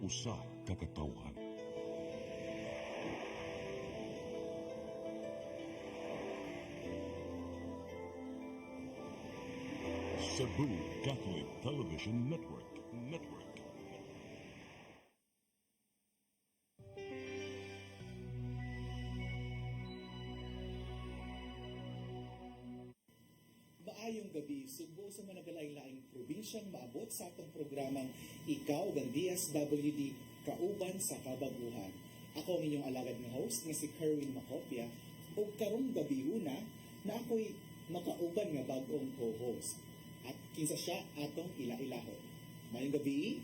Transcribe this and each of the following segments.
usa ka katawhan. Cebu Catholic Television Network. Maayong gabi, Cebu sa managalaing-laing probinsyang maabot sa atong programang Ikaw ang DSWD Kauban sa Kabaguhan. Ako ang inyong alagad ng host nga si Kerwin Macopia o karong gabi una na ako'y makauban nga bagong co-host. At kinsa siya atong ila-ilahon. Maayong gabi.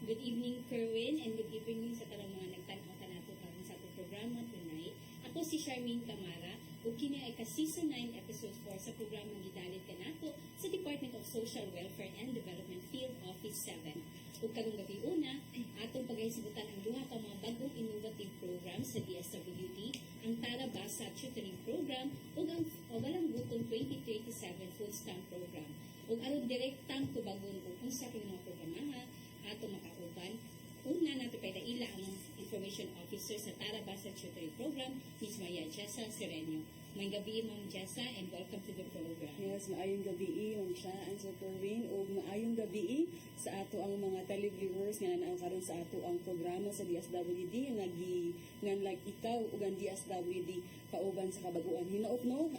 Good evening, Kerwin, and good evening sa talang mga nagtanaw ka nato karon sa atong programa tonight. Ako si Charmaine Camara, ug kini ay ka-season 9 episode 4 sa programang gidalit ka nato sa Department of Social Welfare and Development Field Office 7. Ug karong gabi una, atong pagahisibutan ang duha ka mga bagong innovative program sa DSWD, ang Tara Basa Tutoring Program ug ang Walang Gutom 2037 Food Stamp Program. Ug aron direktang tubagon kung unsa kini mga programaha ato makauban. Una natin kay daila ang Information Officer sa Tara Basa Tutoring Program, Ms. Maya Jessa Serenio. May gabi, Ma'am Jessa, and welcome to the program. Yes, maayong gabi, Ma'am Sha and Sir Kerwin, o maayong gabi sa ato ang mga televiewers nga nanaang karon sa ato ang programa sa DSWD nga like ikaw ug ang DSWD kauban sa kabaguan. Hinaot no,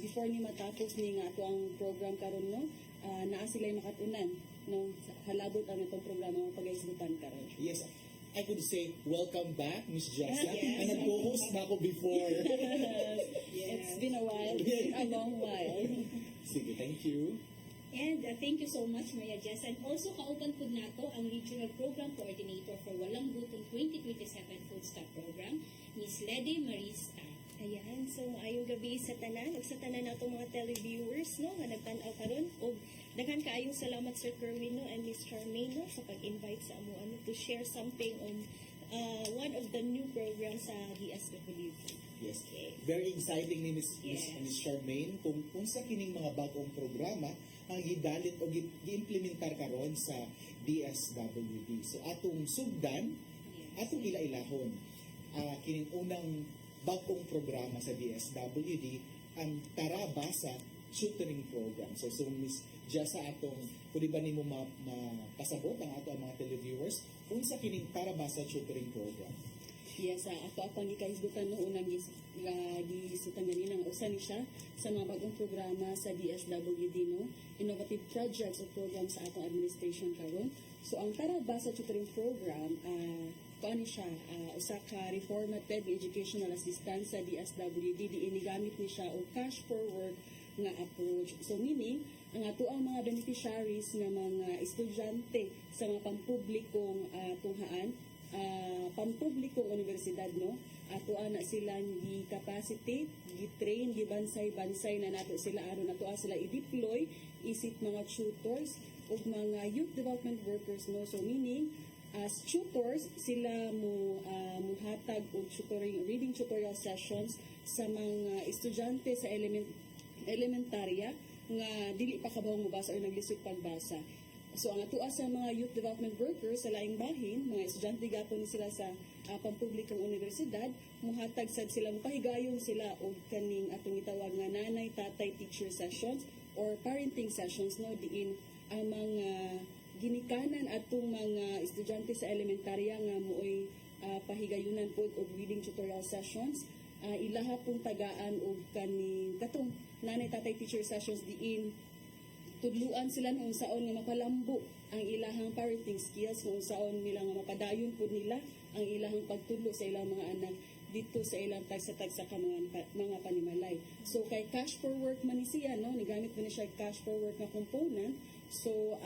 before ni matapos ni nga ato ang program karon no, naa sila'y makatunan no halabot ang itong programa ng pag-aisgutan karon. Yes, I could say welcome back, Miss Jessa. Yes. And nag-host na ako before. It's been a while, a long while. Sige, thank you. And thank you so much, Maria Jess. And also, kauban po nato ang Regional Program Coordinator for Walang Gutom 2027 Food Stamp Program, Ms. Lede Marista. Ayan, so maayong gabi sa tanan ug sa tanan natong mga televiewers no nga nagtan-aw karon ug daghan kaayong salamat Sir Kerwin no and Miss Charmaine no sa pag-invite sa amo ano to share something on one of the new programs sa DSWD. Yes. Very exciting ni Miss Yes. Charmaine kung unsa kining mga bagong programa ang gidalit o gi-implementar karon sa DSWD. So atong sugdan, atong ila-ilahon kining unang bagong programa sa DSWD ang Tara Basa Tutoring Program. So Miss Jessa atong pwede ba nimo mapasabot ang ato ang mga televiewers unsa kining Tara Basa Tutoring Program? Yes, ako ang gikahisgutan no unang gisutan ganin ang usa ni siya sa mga bagong programa sa DSWD no, innovative projects o programs sa atong administration karon. So ang Tara Basa Tutoring Program paano siya usa ka reformative educational assistance sa DSWD di inigamit ni siya o cash for work nga approach. So meaning ang ato ang mga beneficiaries nga mga estudyante sa mga pampublikong tunghaan pampublikong universidad no ato na sila gi-capacitate, gi-train, gibansay-bansay na nato sila aron nato sila i-deploy isip mga tutors ug mga youth development workers no. So meaning as tutors sila mo muhatag og reading tutorial sessions sa mga estudyante sa elementarya nga dili pa kabawang mobasa o naglisod pagbasa. So ang atua sa mga youth development workers sa laing bahin, mga estudyante gapon sila sa pampublikong universidad, muhatag sad sila, mupahigayon sila og kaning atong itawag nga nanay tatay teacher sessions or parenting sessions no diin ang mga ginikanan atong mga estudyante sa elementarya nga mooy pahigayunan po og reading tutorial sessions. Ilaha pong tagaan og kaning katong nanay tatay teacher sessions diin tudluan sila kung saon nga mapalambo ang ilahang parenting skills, kung saon nila nga mapadayon po nila ang ilahang pagtudlo sa ilang mga anak dito sa ilang tagsa-tagsa ka mga panimalay. So kay cash for work man ni siya no, nigamit mo ni siya cash for work na component. So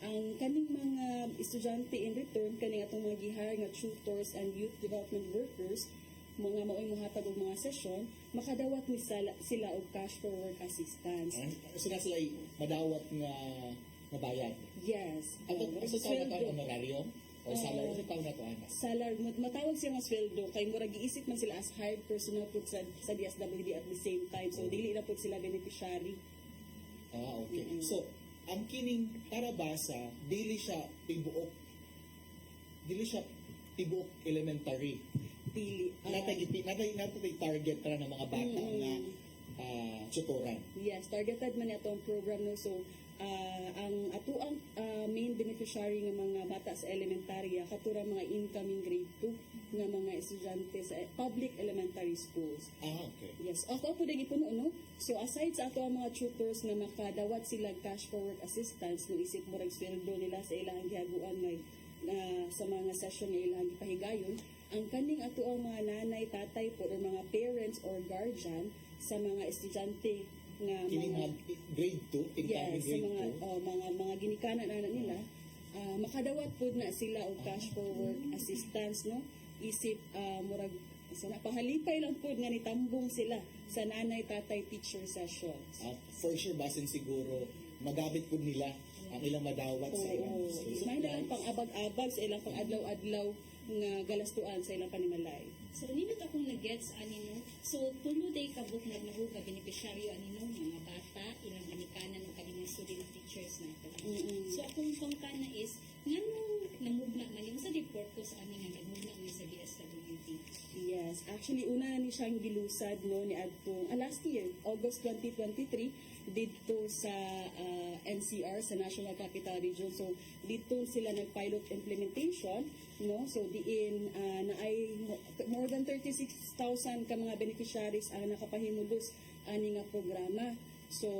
ang kaning mga estudyante in return kaning atong mga gihire nga tutors and youth development workers mga maoy muhatag og mga session makadawat ni sila og cash for work assistance. So na sila madawat nga bayad. Yes. Ato sa tawag na honorario o salary sa tawag na to ana. Salary matawag siya nga sweldo kay murag giisip man sila as hired personnel pud sa DSWD at the same time. So dili na pud sila beneficiary. Okay. So ang kining Tara Basa dili siya tibuok dili siya tibok elementary. Dili. Natay target para ng mga bata nga tutoran. Yes, targeted man atong program no. So ang ato ang main beneficiary ng mga bata sa elementarya katura mga incoming grade 2 nga mga estudyante sa public elementary schools. Okay. Yes, ako po din ipuno no. So aside sa ato ang mga tutors na makadawat sila cash for work assistance no isip mo rag sweldo nila sa ilang gihaguan sa mga session nga ilang gipahigayon, ang kaning ato ang mga nanay, tatay po or mga parents or guardian sa mga estudyante nga Kini mga grade 2, yes, sa grade mga ginikanan anak nila, makadawat pud na sila og cash for work assistance no. Isip murag sana pahalipay lang pud nga nitambong sila sa nanay tatay teacher sessions. 2. For sure basin siguro magabit pud nila ang ilang madawat sa ilang school May lang supplies. pang abag-abag sa ilang pang adlaw-adlaw nga galastuan sa ilang panimalay. So, nindot akong nag-gets ani no. So, tulo day kabuk na nahuga beneficiaryo ani no mga bata, ilang ginikanan o kanilang student teachers nato. So, akong pangkana is nganong namugna man yung sa purpose ani nga namugna man sa DSWD. Yes, actually una na ni siyang gilusad no ni adtong last year, August 2023 dito sa NCR sa National Capital Region. So dito sila nag-pilot implementation no. So diin na ay more than 36,000 ka mga beneficiaries ang nakapahimulos ani nga programa. So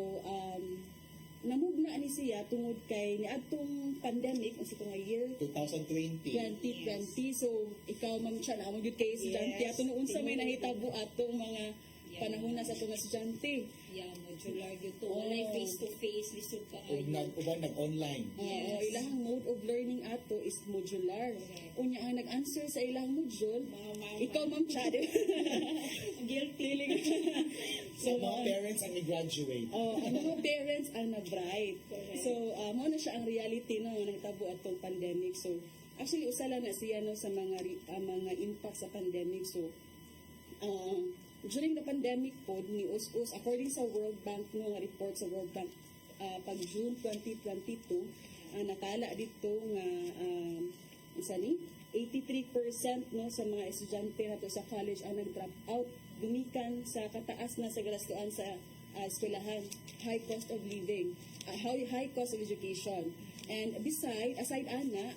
namugna ni siya tungod kay niadtong pandemic ang sitong year 2020. 2020. So, ikaw, Ma'am Chan, amo gyud kay estudyante. Yes. Ato noon sa may nahitabo atong mga panahon na sa atong estudyante. Yeah, modular gyud to. Walay face-to-face lisod ka Ug nag-online. Oo, ilahang mode of learning ato is modular. Correct. Unya ang nag-answer sa ilang module, ikaw, Ma'am Chan. guilty. So, mga parents ang i-graduate. Ang mga parents ang na-bright. So, mo na siya ang reality no, nga nahitabo atong pandemic. So, actually, usala na siya no, sa mga impact sa pandemic. So, during the pandemic po, ni US, according sa World Bank, no, nga report sa World Bank, pag June 2022, nakala dito nga, isa ni, 83% no, sa mga estudyante nato sa college ang nag-drop out, gumikan sa kataas na sa galastuan sa eskwelahan, high cost of living, high cost of education. And aside ana,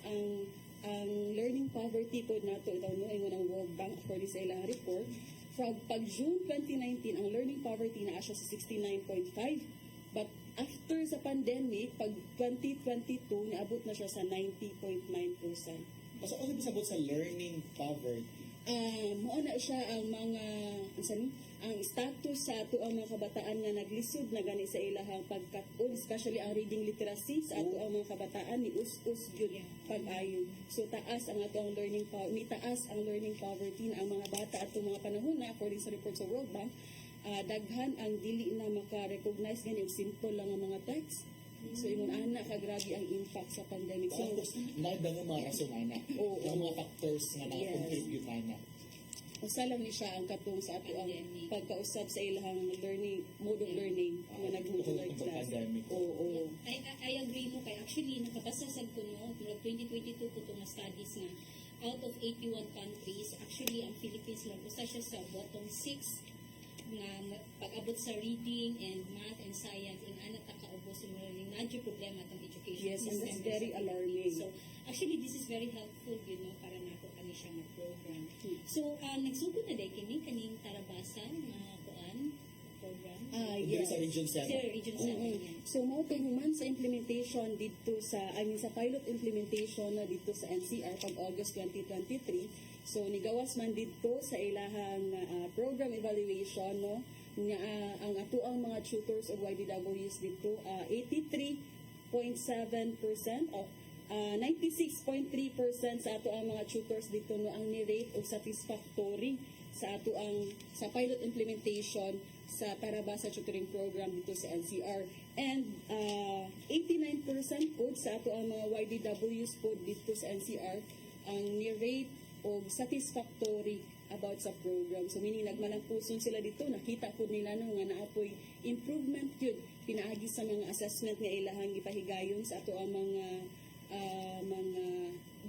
ang learning poverty po nato ito no, ingon ng World Bank according sa ilang report, pag June 2019, ang learning poverty na siya sa 69.5. But after sa pandemic, pag 2022, niabot na siya sa 90.9%. Basta ano bisabot sa learning poverty? Mao na siya ang mga ang status sa ato ang mga kabataan nga naglisod na gani sa ilahang pagkat-on, especially ang reading literacy sa ato ang mga kabataan ni us-us gyud pag-ayo. So taas ang ato ang learning poverty, taas ang learning poverty na ang mga bata ato mga panahon na according sa report sa World Bank, daghan ang dili na maka-recognize gani og simple lang ang mga text. So ingon ana ka grabe ang impact sa pandemic. So Naibang ang mga rason, ana. Oo. Ang mga factors nga na-contribute, ana. usa lang ni siya ang katong sa ato ang Pandemic. pagkausap sa ilahang learning, mode of learning nga nag-modular Tungkol sa class. pandemic. Oo. I agree mo kay actually nakabasa sad ko no mula 2022 ko to nga studies nga out of 81 countries actually ang Philippines lang usa siya sa bottom 6 nga pag-abot sa reading and math and science in ana ta kaubos sa learning nadyo problema tong education Yes, and system that's very sa alarming. So actually this is very helpful para nato kani siya nga program. So nagsugod na day kaning Tarabasa nga kuan program. Dili Yes. sa Region 7. Sir, Region 7 Oo. yan. So mao human sa implementation dito sa sa pilot implementation na dito sa NCR pag August 2023. So nigawas man dito sa ilahang program evaluation no nga ang ato ang mga tutors o YDWs dito 83.7% of 96.3% sa ato ang mga tutors dito no ang ni-rate o satisfactory sa ato ang sa pilot implementation sa Tarabasa tutoring program dito sa NCR and 89% po sa ato ang mga YDWs po dito sa NCR ang ni-rate o satisfactory about sa program. So meaning nagmalampuson sila dito, nakita po nila no nga naapoy improvement yun pinaagi sa mga assessment nga ilahang ipahigayon sa ato ang mga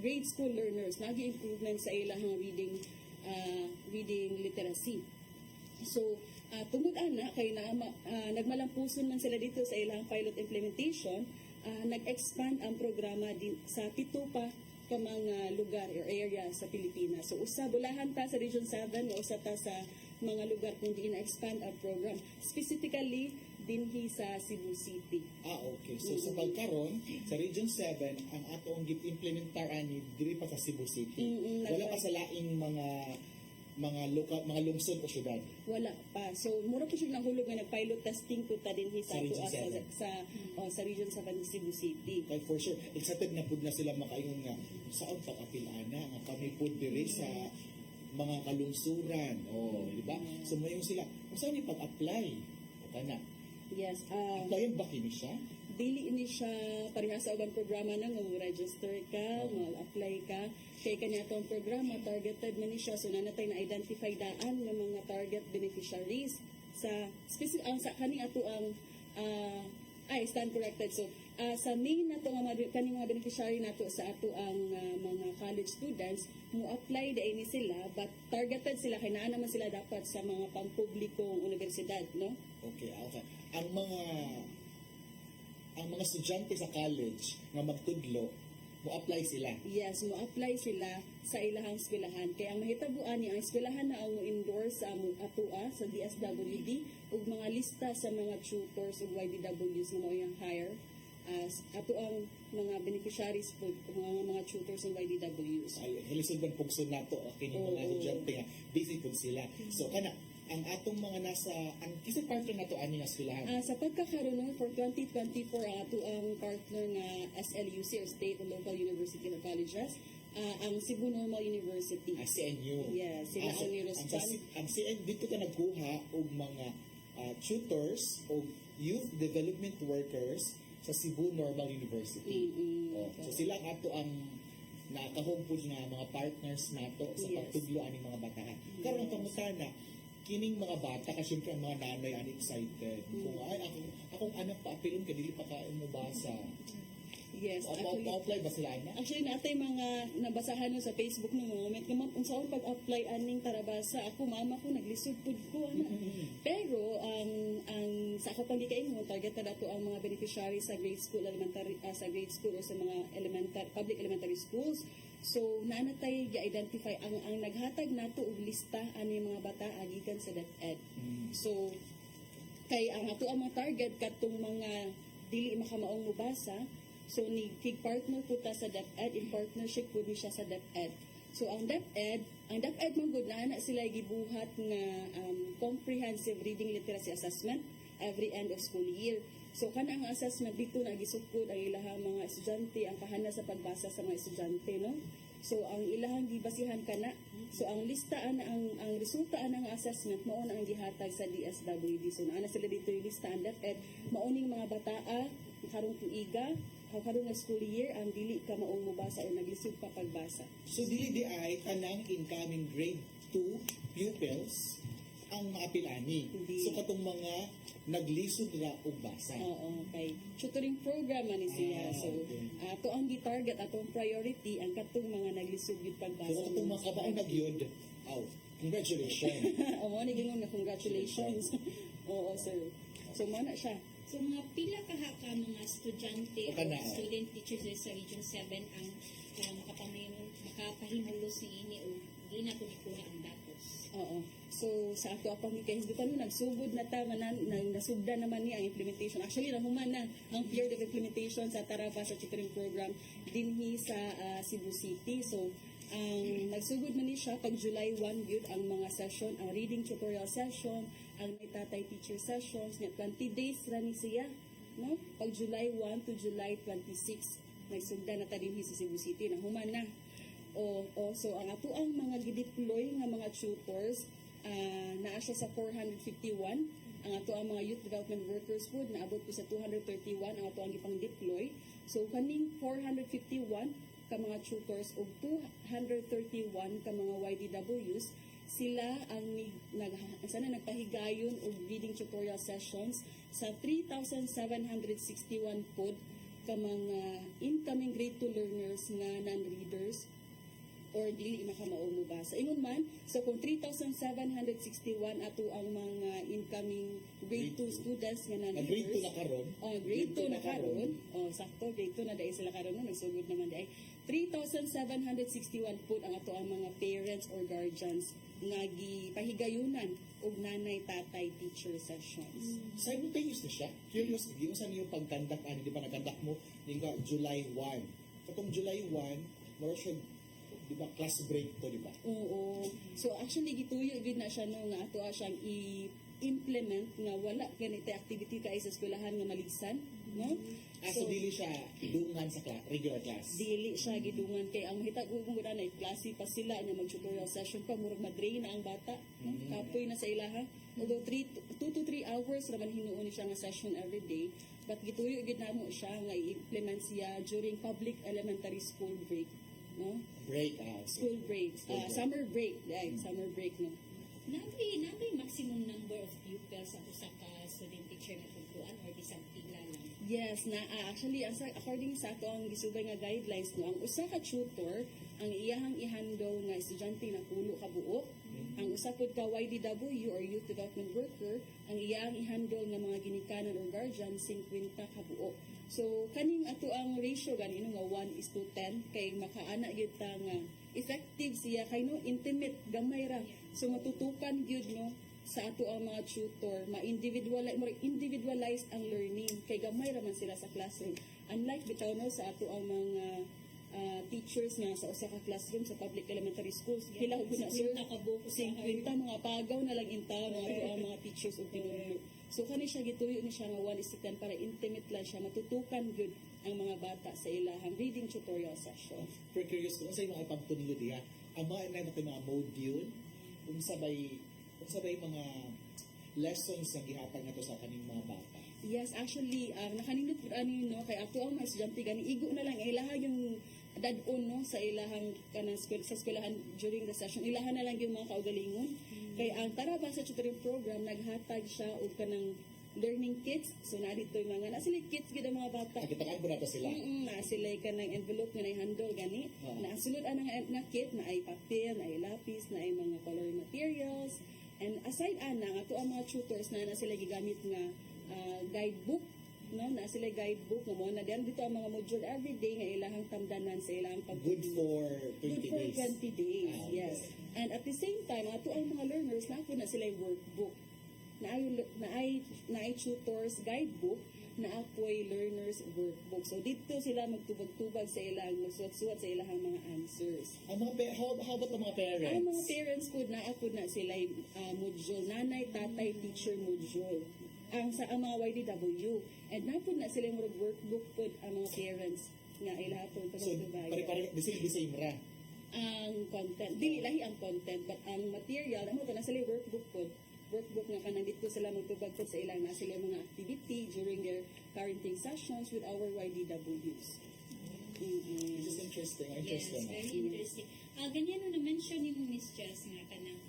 grade school learners nagi-improvement sa ilahang reading literacy. So, tungod ana kay nagmalampuson man sila dito sa ilang pilot implementation, nag-expand ang programa sa 7 pa ka mga lugar or area sa Pilipinas. So, bulahan ta sa Region 7, usa ta sa mga lugar kung di na-expand ang program. Specifically, dinhi sa Cebu City. Okay. So sa pagkaron sa Region 7 ang atong gid-implementar ani diri pa sa Cebu City. Wala pa sa laing mga lungsod o syudad. Wala pa. So, mura po siya nahulog nga nag-pilot testing po ta dinhi sa Region 7. sa Region 7 Cebu City. Kay for sure, excited na pud na sila makaingon nga saan pag-apilana nga kami pud diri sa mga kalungsuran. Di ba? So mayon sila, kung saan ni pag-apply? O kana. Yes. Applyan ba kini siya? Dili ini siya parehas sa ubang programa na nga register ka, mag-apply ka. Kay kanya itong programa, targeted na ni siya. So, nanatay na-identify daan ng mga target beneficiaries sa specific ang sa kani ato ang stand corrected. So, sa main na to nga kaning mga beneficiary nato sa ato ang mga college students, mo apply da ini sila, but targeted sila kay naa naman sila dapat sa mga pampublikong universidad, no? Okay. Ang mga estudyante sa college nga magtudlo, mo apply sila. Yes, mo apply sila sa ilahang eskwelahan. Kaya ang mahitabuan ni ang eskwelahan na ang endorse sa atua sa DSWD ug mga lista sa mga tutors ug YDWs nga mo yang hire as ato ang mga beneficiaries po mga tutors ug YDWs. Ay, hilisod man pugson nato kini mga estudyante nga busy pud sila. So kana ang atong mga ang kasi partner nato ani nga eskwelahan. Sa pagkakaroon no, for 2024 ang ato ang partner nga SLUC or State and Local University or Colleges, ang Cebu Normal University. CNU. Yes, sila ang ni-respond. Ang CNU dito ka nagkuha og mga tutors o youth development workers sa Cebu Normal University. So sila ang ato ang nakahugpod nga mga partners nato sa pagtudlo ani mga batahan. Karon ang pangutana kining mga bata kasi syempre ang mga nanay ang excited. Kung akong anak pa apilon ka dili pa ka mo basa. Yes, apply ba sila na? Actually, natay mga nabasahan nun sa Facebook ng moment nga ma'am, kung saan pag-apply aning tarabasa, ako mama ko naglisod pud ko ana. Pero ang sa ako pang gikaingon target na dato ang mga beneficiary sa grade school sa grade school o sa mga public elementary schools. So nanatay gi-identify ang naghatag nato og lista ani mga bata gikan sa DepEd. So kay ang ato ang mga target katong mga dili makamaong mubasa. So, partner po ta sa DepEd, in partnership po ni siya sa DepEd. So, ang DepEd man gud na sila gibuhat nga comprehensive reading literacy assessment every end of school year. So, kana ang assessment dito na gisukod ang ilahang mga estudyante, ang kahana sa pagbasa sa mga estudyante, no? So, ang ilahang gibasihan kana. So, ang lista ang resulta ng assessment mao na ang gihatag sa DSWD. So, naana sila dito yung lista ang DepEd, mauning mga bataa karong tuiga, karong nga school year ang dili ka maong mubasa o naglisod pa pagbasa. So dili di ay kanang incoming grade 2 pupils ang maapilani. Hindi. So katong mga naglisod ra og basa. Oo, okay. Tutoring program man ni siya. So ato ang gi-target atong priority ang katong mga naglisod gyud pagbasa. So katong mga kabaon nagyod, congratulations. Oo, ni gingon na congratulations. Oo, sir. So mo na siya. So mga pila ka mga estudyante o student teachers sa Region 7 ang makapahimulos ni ini o di na po gikuha ang datos. Oo. So sa ato apang gikahisgutan nagsugod na ta nasugda naman ni ang implementation. Actually nahuman na ang period of implementation sa Tarapa sa tutoring program dinhi sa Cebu City. So ang nagsugod man ni siya pag July 1 gyud ang mga session, ang reading tutorial session, ang tatay teacher sessions, nga 20 days ra ni siya, no? Pag July 1 to July 26 nagsugda na ta dinhi sa Cebu City na human na. So ang ato ang mga gideploy nga mga tutors naa siya sa 451. Ang ato ang mga youth development workers po naabot po sa 231 ang ato ang gipang deploy. So kaning 451 ka mga tutors o 231 ka mga YDWs, sila ang nagpahigayon og reading tutorial sessions sa 3,761 pod ka mga incoming grade 2 learners nga non-readers or dili makamao mo basa. Ingon man, so kung 3,761 ato ang mga incoming grade 2 students nga Grade 2 non-readers. na karon. Grade 2 na karon. Sakto, grade 2 na dahil sila karon no, nagsugod naman dahil. 3,761 po ang ato ang mga parents or guardians nga gipahigayunan og nanay tatay teacher sessions. Simultaneous na siya. Curious, di mo sa niyo pag-conduct, di ba nag-conduct mo, di ba, July 1. Katong July 1, more siya, di ba, class break to, di ba? Oo. So actually gituyo gid na siya no nga ato siyang i-implement nga wala ganito activity kay sa eskwelahan nga maligsan, no? So dili siya dungan sa regular class. Dili siya gidungan kay ang mahita ko kung na klase pa sila nga mag-tutorial session pa murag ma-drain na ang bata, no? Kapoy na sa ilaha. Although 2 to 3 hours raman hinuon siya nga session every day, but gituyo gid namo siya nga i-implement siya during public elementary school break, no? Break School break, summer break, summer break no. Nabay maximum number of pupils sa usa ka student teacher na tungkuan or bisag pila lang. Yes, actually according sa ato ang gisubay nga guidelines no, ang usa ka tutor ang iyahang i-handle nga estudyante na pulo ka buok. Ang usa pod ka YDW or youth development worker ang iyahang i-handle nga mga ginikanan or guardian 50 ka buok. So kaning ato ang ratio gani nga 1:10 kay makaana gyud ta nga effective siya kay no intimate gamay ra. So matutukan gyud no sa ato ang mga tutor ma-individualize ang learning kay gamay ra man sila sa classroom. Unlike bitaw no sa ato ang mga teachers nga sa usa ka classroom sa public elementary schools, hilaw gud na sir 50 mga pagaw na lang inta mga ato ang mga teachers og tinulo. So kani siya gituyo ni siya nga 1:10 para intimate lang siya matutukan gyud ang mga bata sa ilahang reading tutorial session. Pero curious ko, unsay mga ipagtunilo diha? Ang mga mga module, unsabay mga lessons nga gihatag nato sa kaning mga bata. Yes, actually, nakanindot po ani no kay ato ang mga estudyante gani igo na lang ilaha yung dad-on no sa ilahang kanang sa eskwelahan during the session. Ilaha na lang yung mga kaugalingon. Kay ang Tara Basa Tutoring Program naghatag siya og kanang learning kits. So na dito yung mga sila kits gid ang mga bata. Kitaan po nato sila. Na sila kanang envelope nga handle gani. Na sulod anang na kit na ay papel, na ay lapis, na ay mga coloring materials. And aside ato ang mga tutors na sila gigamit nga guidebook, no, na sila guidebook nga mo na diyan dito ang mga module every day nga ilahang tamdanan sa ilahang Good for 20 Good for days. 20 days, Okay. yes. And at the same time, ato ang mga learners na na sila workbook. Na ay tutors guidebook, na apoy learners workbook. So dito sila magtubag-tubag sa ilang magsuwat-suwat sa ilang mga answers. Ang mga how about the mga parents? Ang mga parents po na sila module, nanay, tatay, teacher module. Ang mga YDW. And napod na sila yung workbook po ang mga parents nga ilaha po So, pare-pare, the same ra. ang content. Dili lahi ang content, but ang material, amo na sila yung workbook nga kanang dito sila magtubag po sa ilang na sila mga activity during their parenting sessions with our YDWs. This is interesting. Yes, very interesting. Ganyan na na-mention ni Miss Jess nga kanang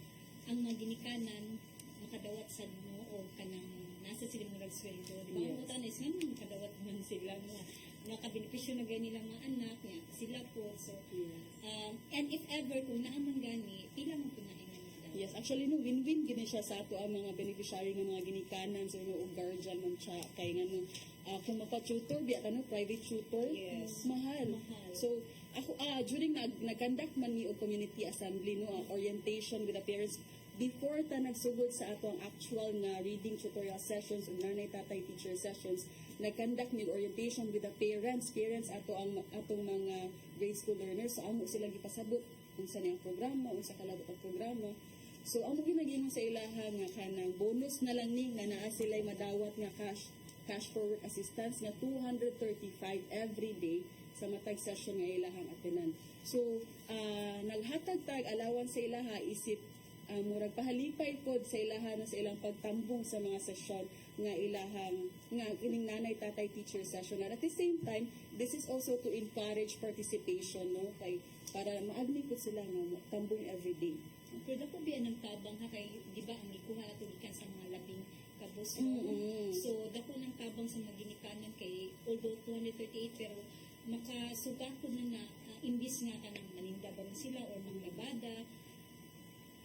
ang mga ginikanan makadawat sa mo o kanang nasa sila murag sweldo. Di ba? Yes. Ang utan is nga makadawat man sila nga nakabenepisyo na gani lang mga anak niya sila po. So, and if ever kung naaman gani, pila mo po na Yes, actually no, win-win gini siya sa ato ang mga beneficiary ng mga ginikanan sa mga guardian man siya kay ngano kung mapa-tutor biya kano private tutor, Yes. mahal. So ako during nag-conduct man ni og community assembly no orientation with the parents before ta nagsugod sa ato ang actual nga reading tutorial sessions ug nanay tatay teacher sessions, nag-conduct ni orientation with the parents ato ang atong mga grade school learners. So amo sila gipasabot unsa niyang programa, unsa kalabot ang programa. So, amo ginagino sa ilaha nga kanang bonus na lang ni nga naa sila'y madawat nga cash for work assistance nga 235 every day sa matag session nga ilahang atenan. So, naghatag tag allowance sa ilaha isip murag pahalipay pod sa ilaha na sa ilang pagtambong sa mga session nga ilahang nga kining nanay tatay teacher session. And at the same time, this is also to encourage participation no kay para maagni pod sila nga tambong every day. Pero dako biya ng tabang ha kay di ba ang ikuha ato gikan sa mga labing kabos. Mm-mm. So dako ng tabang sa mga ginikanan kay although 238 pero makasuga ko na imbis nga kanang manindaban sila or manglabada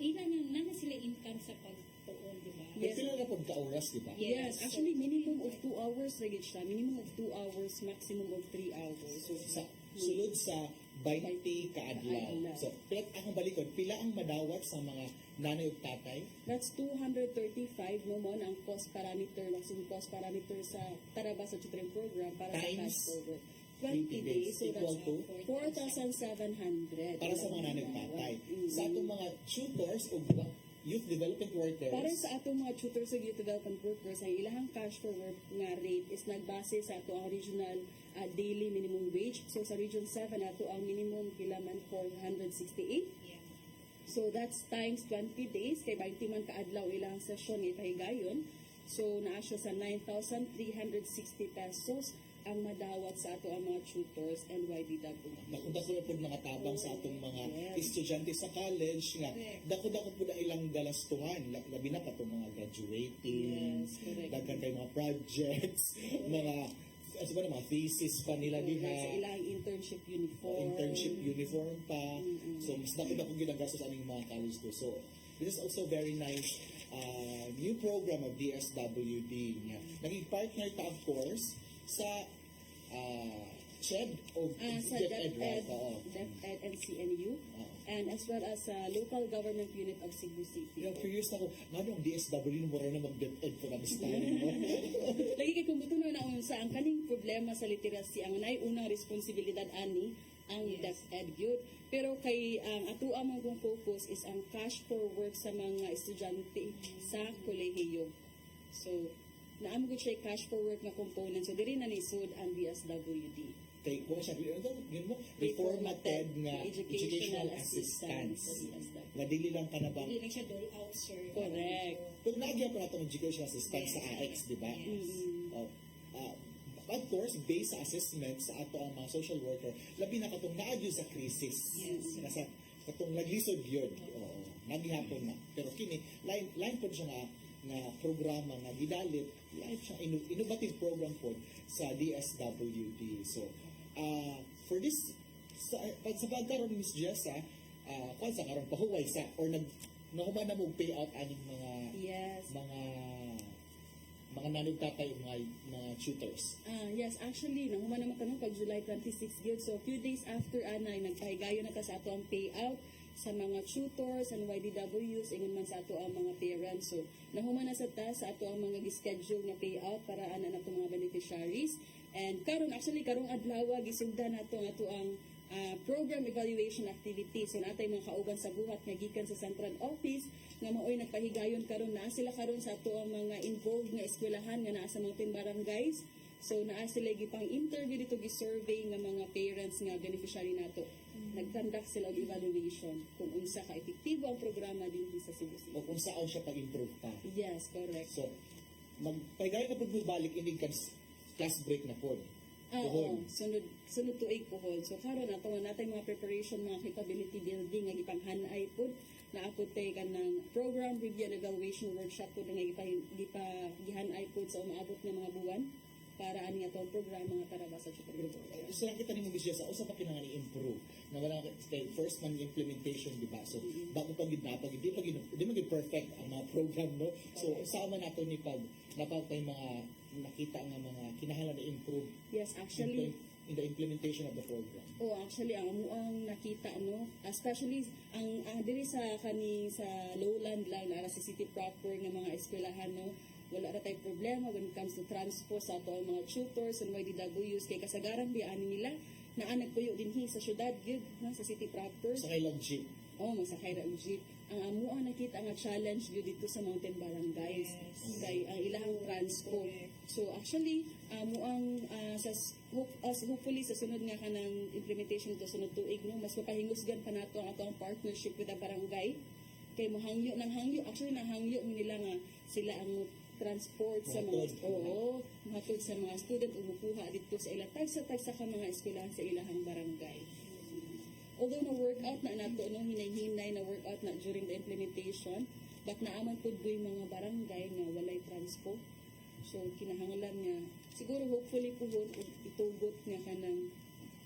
ila na sila income sa pagtuon, di ba? Yes. Pila na po ka oras, di ba? Yes, actually minimum of 2 hours lagi siya. Minimum of 2 hours, maximum of 3 hours. So, Sa sulod sa 20 kaadlaw. Kaadlaw. So, pila akong balikod, pila ang madawat sa mga nanay ug tatay? that's 235 mo mo ang cost parameter, maximum cost parameter sa Tarabasa Children Program para sa Times cash forward. 20 days so equal that's to 4,700. para sa mga nanay ug tatay. Sa atong mga tutors ug youth development workers, Para sa atong mga tutors ug youth development workers, ang ilahang cash for work nga rate is nagbase sa ato ang regional daily minimum wage. So sa Region 7 ato ang minimum kilaman 468. Yeah. So that's times 20 days kay 20 man kaadlaw ilang session nga ipahigayon. So naa siya sa 9,360 pesos ang madawat sa ato ang mga tutors and YDW. dako-dako na po mga tabang sa atong mga Yes. estudyante sa college nga Correct. dako-dako po na ilang galastuhan labi na pa itong mga graduating, Yes, correct. daghan kay mga projects, mga ano ba na, mga thesis pa nila Sa diha, ilang internship uniform. internship uniform pa. Mm-mm. So mas dako-dako gyud ang gastos aning mga college to. So this is also very nice new program of DSWD nga. Naging partner ta of course sa CHED o Sa DepEd, right? DepEd, Oo. DepEd and CNU, Oo. and as well as sa local government unit of Cebu City. Yung curious na ko, nga nung DSW mo rin na mag-DepEd for ang style mo. Lagi kay kung buto na unsa ang kaning problema sa literacy ang nay unang responsibilidad ani ang DepEd gyud. Pero kay ang ato among kong focus is ang cash for work sa mga estudyante sa kolehiyo. So naamo gud siya cash for work nga component. So diri na nisud ang DSWD. Kay kung siya, yun mo, reformated nga educational assistance. Nga dili lang ka na ba? Hindi lang siya dole out, sir. Correct. Kung nagyan pa natin educational assistance sa AX, di ba? Yes. Oh, of course, based sa assessment sa ato ang mga social worker, labi na katong naadyo sa crisis. Yes. Nasa katong naglisod yun. Oo. Naghihapon na. Pero kini, line po siya nga programa nga gidalit, line siya innovative program po sa DSWD. So, for this, sa pagkaroon ni Ms. Jessa, kung sa karon pahuway sa, or nahuman na mo payout aning Yes. mga nanugtatay mga tutors. Yes, actually, nahuman naman kami pag July 26 gyud. So, a few days after anay, nagpahigayon na ka sa ato ang payout sa mga tutors and YDWs, ingon man sa ato ang mga parents. So, nahuman na sa ato ang mga schedule na payout para ana na itong mga beneficiaries. And karon actually, karong adlaw, gisugdan na ato ang program evaluation activity. So, natay mga kauban sa buhat nga gikan sa central office nga maoy nagpahigayon karon na sila karon sa ato ang mga involved nga eskwelahan nga naa sa mga barangays. So, naa sila gipang interview dito gi-survey nga mga parents nga beneficiary nato. Nag-conduct sila og evaluation kung unsa ka epektibo ang programa dinhi sa Cebu City. O kung saan siya pag-improve pa. Yes, correct. So, magpahigayon na po balik, hindi class break na po. Oo, sunod tuig pohol. So karon ato natay mga preparation, mga capability building nga gipanghanay pud naapod tay kanang program review and evaluation workshop pud nga gihanay pud sa umaabot nga mga buwan para ani atong programa nga Tarabasa Children Program. Gusto lang kita ni mo bisya sa usa pa kinahanglan i-improve na wala kay first man implementation di ba, so bago pa gid napag di magid perfect ang mga program, no, so sama nato ni pag napagtay mga nakita nga mga kinahanglan na improve Yes, actually, in the implementation of the program. actually ang amuang nakita especially ang diri sa lowland lang ara sa city proper nga mga eskwelahan wala ra tay problema when it comes to transport sa ato ang mga tutors and YDWs kay kasagaran di ani nila naa nagpuyo dinhi sa syudad gyud sa city proper. Sa kailang jeep. Masakay ra og jeep. Ang amuang nakita nga challenge gyud dito sa mountain barangays kay ang ilahang transport. So actually amuang hopefully sa sunod nga kanang implementation to sunod tuig mas mapahingusgan pa nato ang atong partnership with the barangay kay mohangyo actually nahangyo nila nga sila ang transport sa mga mahatod sa mga student umukuha dito sa ila tagsa ka mga eskwelahan sa ilahang barangay. Although na workout na nato hinay-hinay na workout na during the implementation, But naaman po do'y mga barangay nga walay transpo. So kinahanglan nga siguro hopefully po itugot nga kanang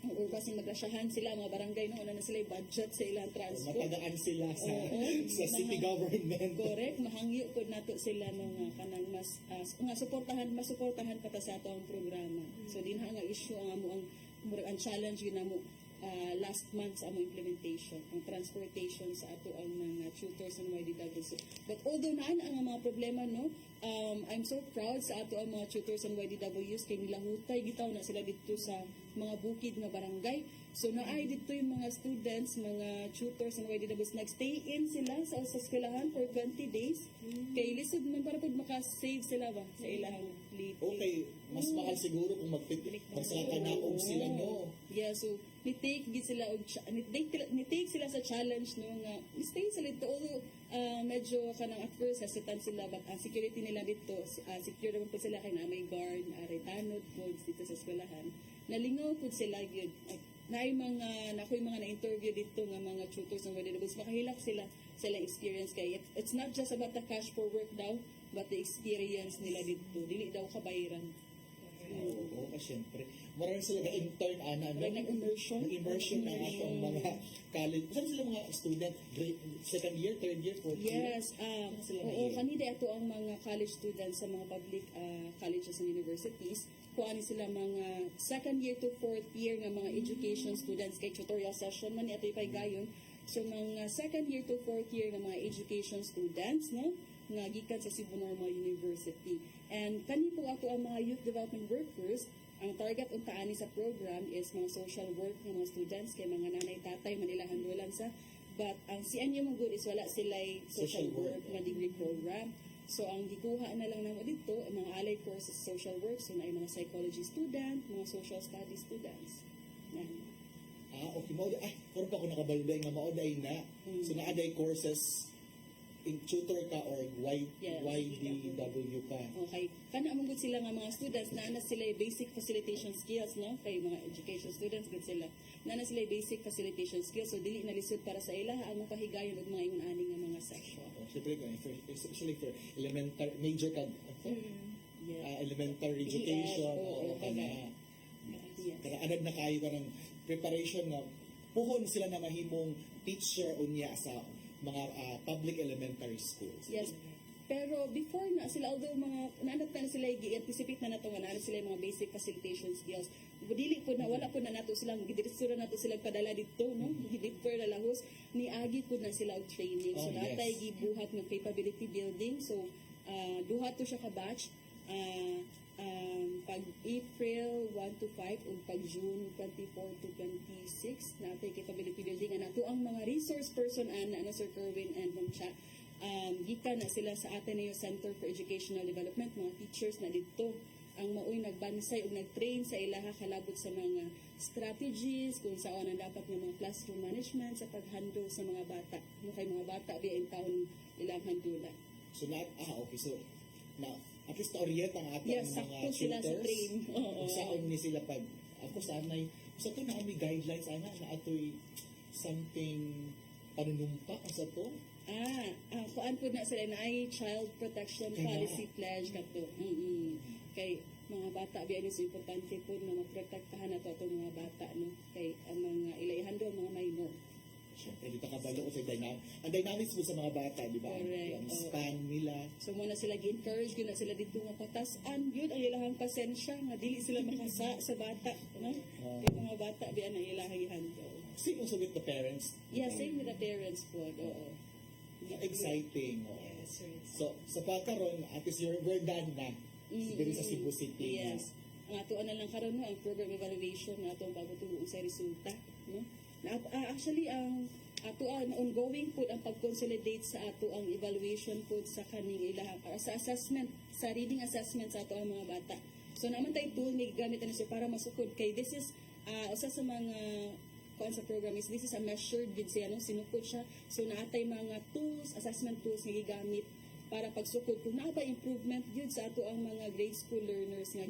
or kasi magrasyahan sila mga barangay no, na sila budget sa ilang transpo. Matagaan sila sa Oo, sa city government. Correct, mahangyo po nato sila no nga kanang mas nga masuportahan pa ta sa ato ang programa. So din nga issue ang amo ang challenge yun namo last month sa amo implementation ang transportation sa ato ang mga tutors and YDWs. But although naan ang mga problema no, I'm so proud sa ato ang mga tutors and YDWs kay nilahutay gitaw na sila dito sa mga bukid nga barangay. So naay dito yung mga students, mga tutors and YDWs nagstay in sila sa eskwelahan for 20 days. Kay lisod man para pud maka-save sila ba sa ilang late. Okay, mas mahal siguro kung magsakanaog sila no. Yeah, so ni-take sila ni-take sila sa challenge no nga stay sila dito although medyo kanang at first hesitant sila but ang security nila dito secure naman po sila kay na may guard tanod po dito sa eskwelahan nalingaw po sila gyud nakoy mga na-interview dito nga mga tutors ng YDWs makahilak sila sa ilang experience kay it's not just about the cash for work daw but the experience nila dito dili daw kabayaran. Oo, syempre. Marami sila na-intern, Nag-immersion. Nag-immersion na atong mga college. Saan sila mga student? Second year, third year, fourth year? Yes, sila oo, na-i- kanina ito ang mga college students sa mga public colleges and universities. Kuha sila mga second year to fourth year nga mga education students kay tutorial session man ito ipay gayon. So mga second year to fourth year nga mga education students no nga gikan sa Cebu Normal University. And kani po ato ang mga youth development workers, ang target untaan sa program is mga social work ng mga students kay mga nanay tatay manila handulan sa but ang CNU mo good is wala sila social work nga degree program. So ang gikuha na lang namo dito ang mga allied courses social work so na mga psychology student, mga social studies students. Okay. Karon pa ako nakabalday nga maoday na. So naaday courses in tutor ka or Yeah. YDW ka. Okay. Kana among gud sila nga mga students na sila basic facilitation skills no kay mga education students gud sila. Na sila basic facilitation skills so dili na lisod para sa ila ang pahigayon og mga ingon ani nga mga session. Siyempre, especially for elementary, major ka, elementary education. oo, Kana Yes. anad na kayo ka ng preparation nga puhon sila na mahimong teacher unya sa mga public elementary schools. Yes. Pero before na sila, although mga naanap na sila, i-anticipate na nato nga naanap sila yung mga basic facilitation skills. Dili po na, wala po na nato silang, gidiretso na nato silang padala dito, no? Dito na lahos, niagi po na sila og training. So, Oh, natay yes. gibuhat ng capability building. So, duhat to siya ka-batch. Pag April 1 to 5 o pag June 24 to 26 natay capability building na nato ang mga resource person ana Sir Kerwin and Ma'am Cha gikan na sila sa Ateneo Center for Educational Development mga teachers na dito ang maoy nagbansay ug nagtrain sa ilaha kalabot sa mga strategies kung saan ang dapat ng mga classroom management sa paghandle sa mga bata no kay mga bata biya in taon ilang handulan. So, okay. So, at least orient ang ato Yes, ang sakto mga sila sa tutors. train. Oo. Kung saan ni sila pag, ako sanay, sa ito na kami guidelines, na ato'y something panunumpa sa to. Kuan po na sila na ay child protection Kaya- policy pledge kato. Kay mga bata biya ni so importante po na maprotektahan nato atong mga bata no kay ang mga ilaihandol mga minor. Siyempre, dito kabalo ko sa ang dynamics mo sa mga bata, di ba? Correct. Ang Oo. span nila. So muna sila gi-encourage gyud na sila dito nga patasan gyud ang ilahang pasensya nga dili sila makasa sa bata no. Kay mga bata biya na ilahang i-handle. Same also with the parents. Yeah, same with the parents po. Oo. Exciting. Yes, right. So, sa pagkaroon, at least we're done na. Dito sa Cebu City. Yes. Ang ato na lang karon no ang program evaluation nga atong pagtuo sa resulta no. Actually ang ato ang ongoing po ang pag-consolidate sa ato ang evaluation po sa kaning ilahang sa assessment sa reading assessment sa ato ang mga bata. So naman tay tool ni gamit na siya para masukod kay this is usa sa mga kuan sa program is this is a measured gid siya no sinukod siya. So naatay mga tools, assessment tools nga gigamit para pagsukod kung naa ba improvement gyud sa ato ang mga grade school learners nga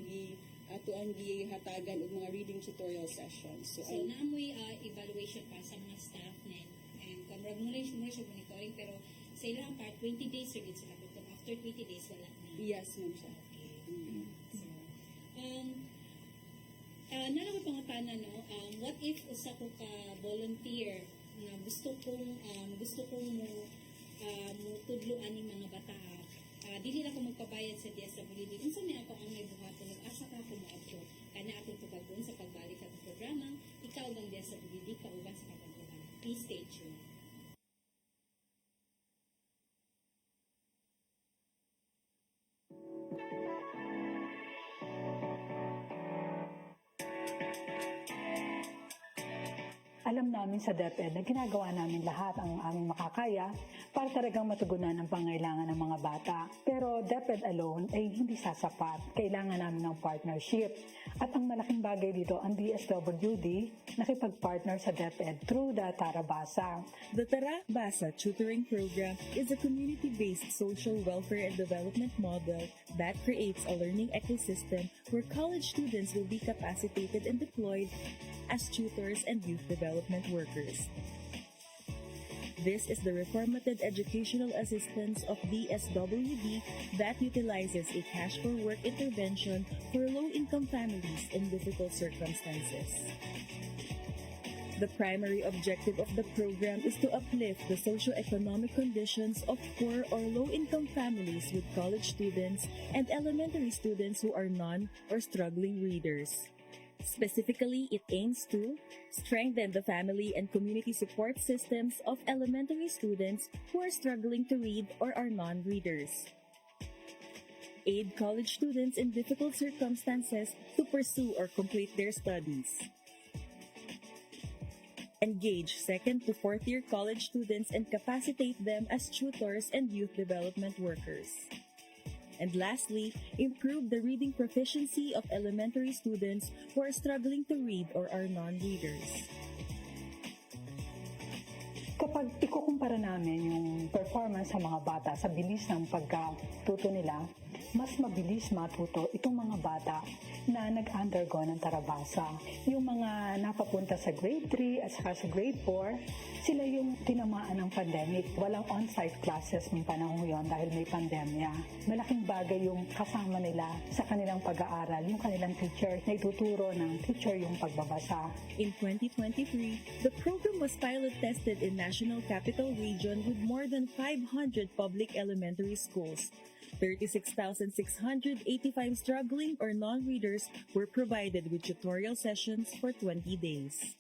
ato ang gihatagan og mga reading tutorial sessions. So, So, naamoy evaluation pa sa mga staff na and kamurag muna siya monitoring pero sa ilang part 20 days ra gid sila but after 20 days wala na. Yes, ma'am siya. Okay. So, nalaman pangutana no, what if usa ko ka volunteer nga gusto kong mo tudloan ning mga bata, dili na ko magpabayad sa DSWD. Unsa may ako ang may buhaton ug asa ka ko moadto kana atong pagkagun sa pagbalik sa programa, ikaw bang DSWD kauban sa kapagbuhan. Please stay tuned. Alam namin sa DepEd na ginagawa namin lahat ang aming makakaya para talagang matugunan ang pangailangan ng mga bata. Pero DepEd alone ay hindi sasapat. Kailangan namin ng partnership. At ang malaking bagay dito, ang DSWD nakipag-partner sa DepEd through the Tarabasa. The Tarabasa Tutoring Program is a community-based social welfare and development model that creates a learning ecosystem where college students will be capacitated and deployed as tutors and youth development workers. This is the reformative educational assistance of DSWD that utilizes a cash for work intervention for low-income families in difficult circumstances. The primary objective of the program is to uplift the socio-economic conditions of poor or low-income families with college students and elementary students who are non or struggling readers. Specifically, it aims to strengthen the family and community support systems of elementary students who are struggling to read or are non-readers. Aid college students in difficult circumstances to pursue or complete their studies. Engage second to fourth year college students and capacitate them as tutors and youth development workers. And lastly, improve the reading proficiency of elementary students who are struggling to read or are non-readers. Kapag ikukumpara namin yung performance sa mga bata sa bilis ng pagkatuto nila, mas mabilis matuto itong mga bata na nag-undergo ng Tarabasa. Yung mga napapunta sa grade 3 at saka sa grade 4, sila yung tinamaan ng pandemic. Walang on-site classes ng panahon yon dahil may pandemya. Malaking bagay yung kasama nila sa kanilang pag-aaral, yung kanilang teacher na ituturo ng teacher yung pagbabasa. In 2023, the program was pilot tested in National Capital Region with more than 500 public elementary schools. 36,685 struggling or non-readers were provided with tutorial sessions for 20 days.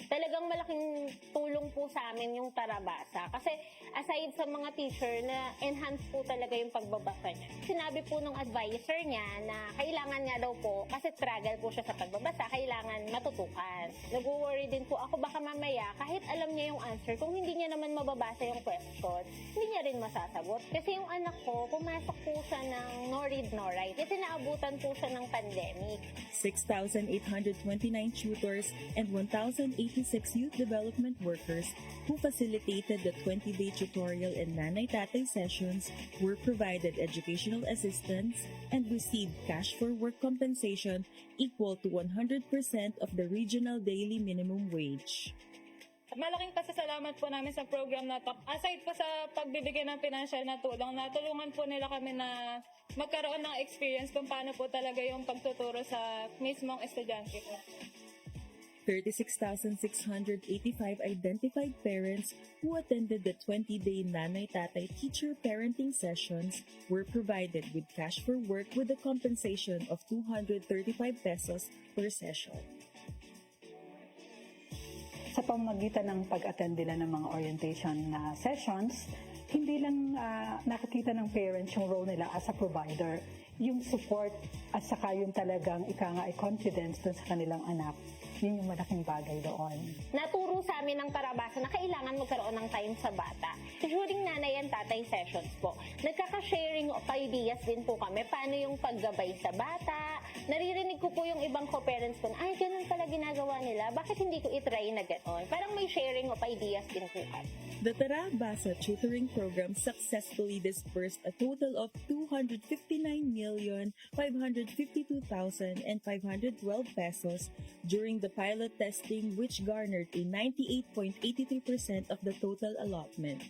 Talagang malaking tulong po sa amin yung Tarabasa. Kasi aside sa mga teacher na enhance po talaga yung pagbabasa niya. Sinabi po nung advisor niya na kailangan nga daw po, kasi struggle po siya sa pagbabasa, kailangan matutukan. Nag-worry din po ako baka mamaya, kahit alam niya yung answer, kung hindi niya naman mababasa yung question, hindi niya rin masasagot. Kasi yung anak ko, pumasok po siya ng no read, no write. Kasi naabutan po siya ng pandemic. 6,829 tutors and 1,086 youth development workers who facilitated the 20-day tutorial and Nanay Tatay sessions were provided educational assistance and received cash for work compensation equal to 100% of the regional daily minimum wage. Malaking pasasalamat po namin sa program na to. Aside po sa pagbibigay ng financial na tulong, natulungan po nila kami na magkaroon ng experience kung paano po talaga yung pagtuturo sa mismong estudyante po. 36,685 identified parents who attended the 20-day Nanay Tatay teacher parenting sessions were provided with cash for work with a compensation of 235 pesos per session. Sa pamamagitan ng pag-attend nila ng mga orientation sessions, hindi lang nakikita ng parents yung role nila as a provider, yung support at saka yung talagang confidence dun sa kanilang anak. Yun yung malaking bagay doon. Naturo sa amin ng Tarabasa na kailangan magkaroon ng time sa bata. During Nanay and Tatay sessions po, nagkaka-sharing of ideas din po kami. Paano yung paggabay sa bata? Naririnig ko po yung ibang co-parents ko na, ay, ganun pala ginagawa nila. Bakit hindi ko itry na gano'n? Parang may sharing of ideas din po kami. The Tara Basa Tutoring Program successfully disbursed a total of 259,552,512 pesos during the pilot testing, which garnered a 98.83% of the total allotment.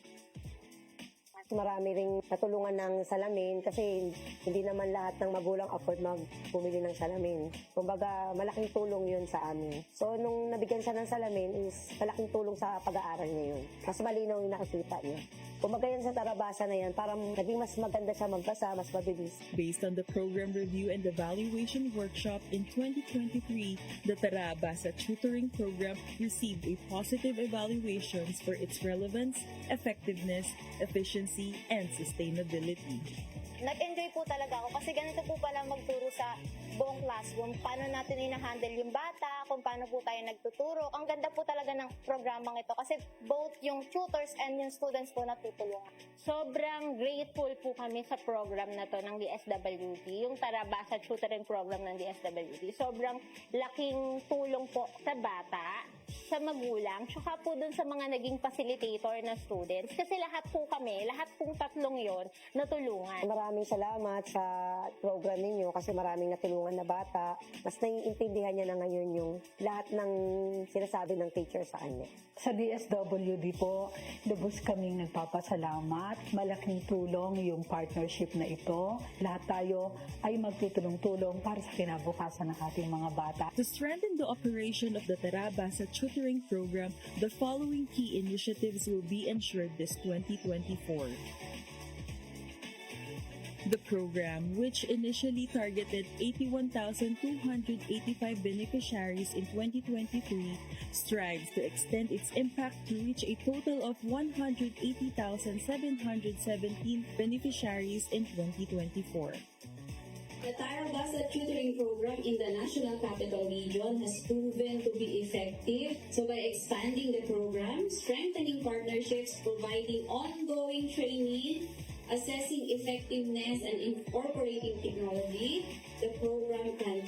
Marami ring natulungan ng salamin kasi hindi naman lahat ng magulang afford bumili ng salamin. Kumbaga, malaking tulong yun sa amin. So, nung nabigyan siya ng salamin is malaking tulong sa pag-aaral niya yun. Mas malinaw yung nakikita niya. Kumbaga yan sa Tarabasa na yan, parang naging mas maganda siya magbasa, mas mabilis. Based on the program review and evaluation workshop in 2023, the Tara Basa Tutoring Program received a positive evaluations for its relevance, effectiveness, efficiency, and sustainability. Nag-enjoy po talaga ako kasi ganito po pala magturo sa buong classroom. Paano natin ina-handle yung bata, kung paano po tayo nagtuturo. Ang ganda po talaga ng programang ito kasi both yung tutors and yung students po natutulungan. Sobrang grateful po kami sa program na to ng DSWD, yung Tara Basa Tutoring Program ng DSWD. Sobrang laking tulong po sa bata, sa magulang, tsaka po dun sa mga naging facilitator na students. Kasi lahat po kami, lahat pong tatlong yon natulungan. Maraming salamat sa program ninyo kasi maraming natulungan na bata. Mas naiintindihan niya na ngayon yung lahat ng sinasabi ng teacher sa kanya. Sa DSWD po, lubos kaming nagpapasalamat. Malaking tulong yung partnership na ito. Lahat tayo ay magtutulong-tulong para sa kinabukasan ng ating mga bata. To strengthen the operation of the Tara Basa Tutoring Program, the following key initiatives will be ensured this 2024. The program, which initially targeted 81,285 beneficiaries in 2023, strives to extend its impact to reach a total of 180,717 beneficiaries in 2024. The Tara Basa Tutoring Program in the National Capital Region has proven to be effective. So by expanding the program, strengthening partnerships, providing ongoing training, assessing effectiveness, and incorporating technology, the program can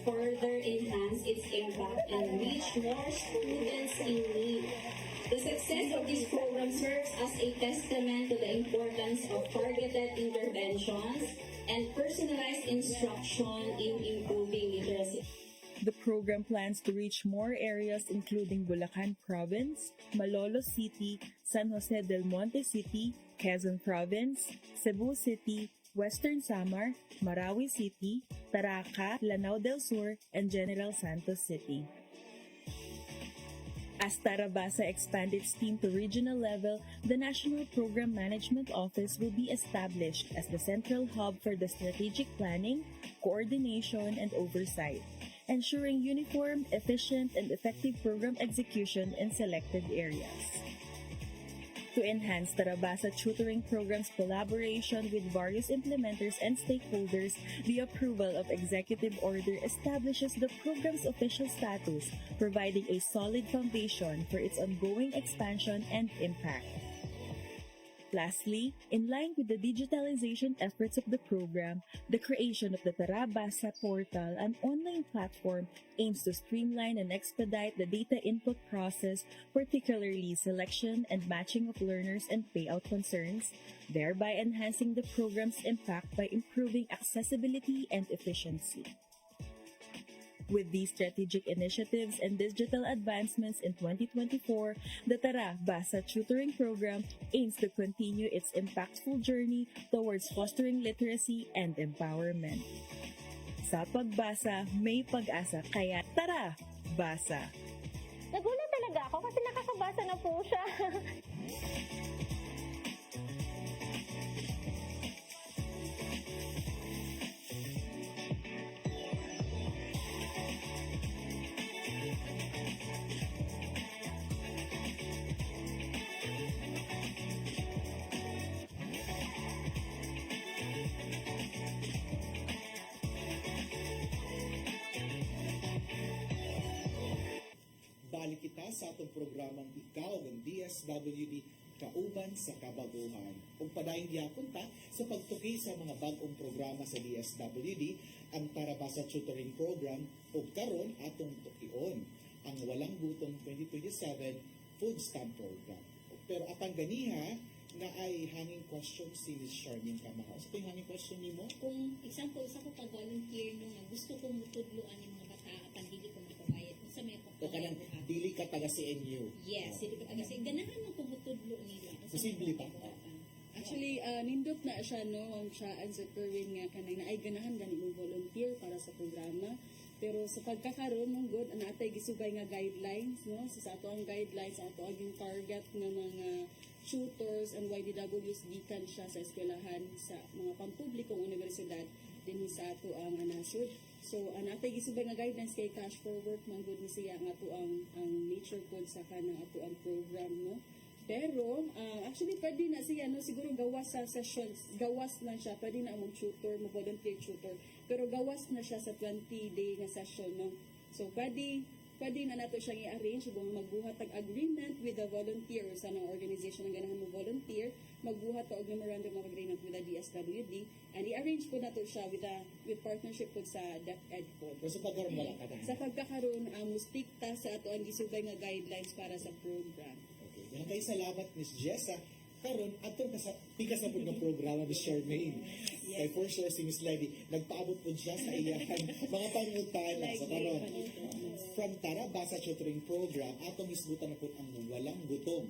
further enhance its impact and reach more students in need. The success of this program serves as a testament to the importance of targeted interventions and personalized instruction in improving literacy. The program plans to reach more areas including Bulacan Province, Malolos City, San Jose del Monte City, Quezon Province, Cebu City, Western Samar, Marawi City, Taraca, Lanao del Sur, and General Santos City. As Tara Basa expands its team to regional level, the National Program Management Office will be established as the central hub for the strategic planning, coordination, and oversight, ensuring uniform, efficient, and effective program execution in selected areas. To enhance Tara Basa Tutoring Program's collaboration with various implementers and stakeholders, the approval of Executive Order establishes the program's official status, providing a solid foundation for its ongoing expansion and impact. Lastly, in line with the digitalization efforts of the program, the creation of the Tara Basa portal, an online platform, aims to streamline and expedite the data input process, particularly selection and matching of learners and payout concerns, thereby enhancing the program's impact by improving accessibility and efficiency. With these strategic initiatives and digital advancements in 2024, the Tara Basa Tutoring Program aims to continue its impactful journey towards fostering literacy and empowerment. Sa pagbasa, may pag-asa, kaya tara, basa! Nagulat talaga ako kasi nakakabasa na po siya. Balik kita sa atong programang Ikaw ng DSWD Kauban sa Kabaguhan. Kung padayon gyapon ta sa pagtuki sa mga bag-ong programa sa DSWD, ang Tara Basa Tutoring Program ug karon atong tukion ang Walang Gutom 2027 Food Stamp Program. Ug Pero apan ganiha nga ay hanging question si Ms. Charmaine Camara. Sa yung hanging question ni mo? Kung example, sa ko pag-volunteer no nga gusto kong mutudloan ng mga bata apan dili ko makabayad. Sa may O kanang dili ka taga CNU. Yes, dili ko kasi ganahan mo kung mutudlo nila. Posible pa. Actually, nindot na siya, no, ang siya and Sir Kerwin nga kanay na ay ganahan gani mo volunteer para sa programa. Pero sa pagkakaroon ng good, natay gisugay nga guidelines, no, sa ato ang guidelines, sa ato ang yung target nga mga tutors and YDWs gikan siya sa eskwelahan sa mga pampublikong universidad din sa ato ang nasod. So, natay gisugay nga guidelines kay Cash for Work man good ni siya nga ato ang nature code sa kanang ato ang program, no. Pero, actually, pwede na siya, no? Siguro gawas sa sessions, gawas na siya, pwede na mong tutor, volunteer tutor, pero gawas na siya sa 20-day nga session, no? So, pwede na nato siyang i-arrange, kung magbuhat ng agreement with the volunteer or sa ng organization na ganahan mo volunteer, magbuhat ta og memorandum of agreement with the DSWD, and i-arrange po nato siya with partnership po sa DepEd po. Pero sa pagkaroon wala ka na. Sa pagkakaroon, mustik ta sa ato ang gisugay nga guidelines para sa program. Yan kay salamat Miss Jessa. Karon atong tikas na po ng programa Miss Charmaine. Kay for sure si Miss Lady nagpaabot po siya sa iyang mga pangutana sa karon. From Tarabasa Tutoring Program atong isgutan na po ang Walang Gutom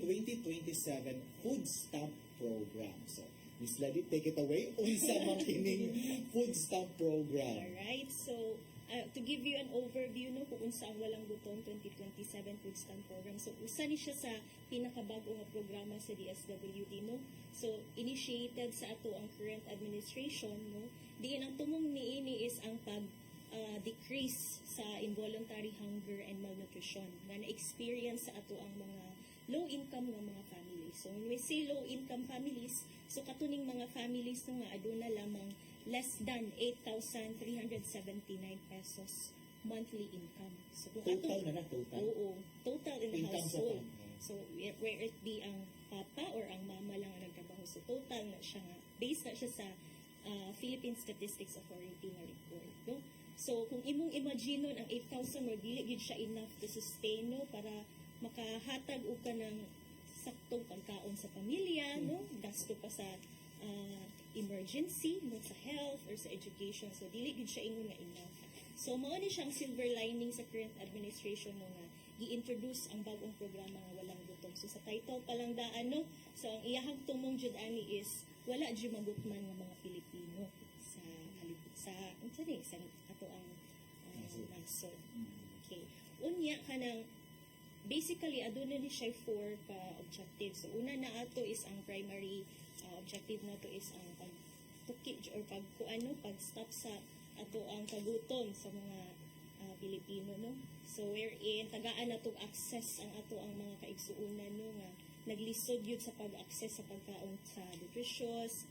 2027 Food Stamp Program. So Miss Lady, take it away. Unsa man kining food stamp program? Alright, so to give you an overview no kung unsa ang Walang Gutom 2027 Food Stamp Program. So usa ni siya sa pinakabago nga programa sa DSWD no. So initiated sa ato ang current administration no. Diin ang tumong niini is ang pag decrease sa involuntary hunger and malnutrition nga na-experience sa ato ang mga low income nga mga families. So when we say low income families, so katuning mga families no nga aduna lamang less than 8,379 pesos monthly income. So kung Total na total. Oo, total in the Income sa household. family. So where it be ang papa or ang mama lang ang nagtrabaho. So total na siya nga. Based na siya sa Philippine Statistics Authority nga report. No? So kung imong imagine nun, ang 8,000 mo, dili gid siya enough to sustain no, para makahatag og ka ng saktong pagkaon sa pamilya, no? Gasto pa sa emergency, no, sa health or sa education. So dili gid siya ingon nga enough. So mao ni siyang silver lining sa current administration no nga gi-introduce ang bagong programa nga Walang Gutom. So sa title pa lang daan no. So ang iyahang tumong jud ani is wala jud magutman nga mga Pilipino sa ato ang nasod. Okay. Unya kanang basically aduna ni siya 4 ka objectives. So una na ato is ang primary objective nato is ang pagtukid or pag-stop sa ato ang kagutom sa mga Pilipino no. So wherein tagaan nato access ang ato ang mga kaigsuonan no nga naglisod yun sa pag-access sa pagkaon sa nutritious,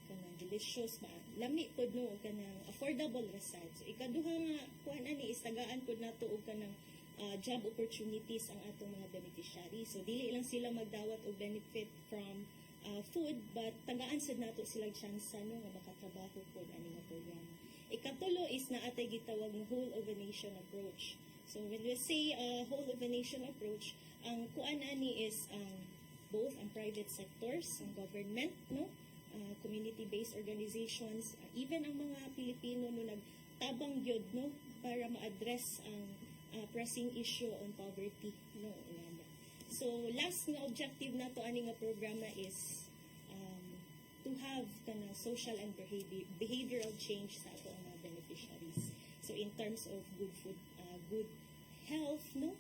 kanang delicious, lami pod no kanang affordable result. So ikaduha nga kuan ani is tagaan pod nato og kanang job opportunities ang atong mga beneficiaries. So dili lang sila magdawat og benefit from food but tagaan sad nato sila chance no nga makatrabaho pod ani nga programa. Ikatulo is naatay gitawag nga whole of a nation approach. So when we say whole of a nation approach, ang kuan ani is both ang private sectors, ang government, no, community-based organizations, even ang mga Pilipino no nagtabang gyud no para ma-address ang pressing issue on poverty no inana. So last nga objective nato ani nga programa is to have kana social and behavioral change sa ato ang mga beneficiaries. So in terms of good food, good health, no,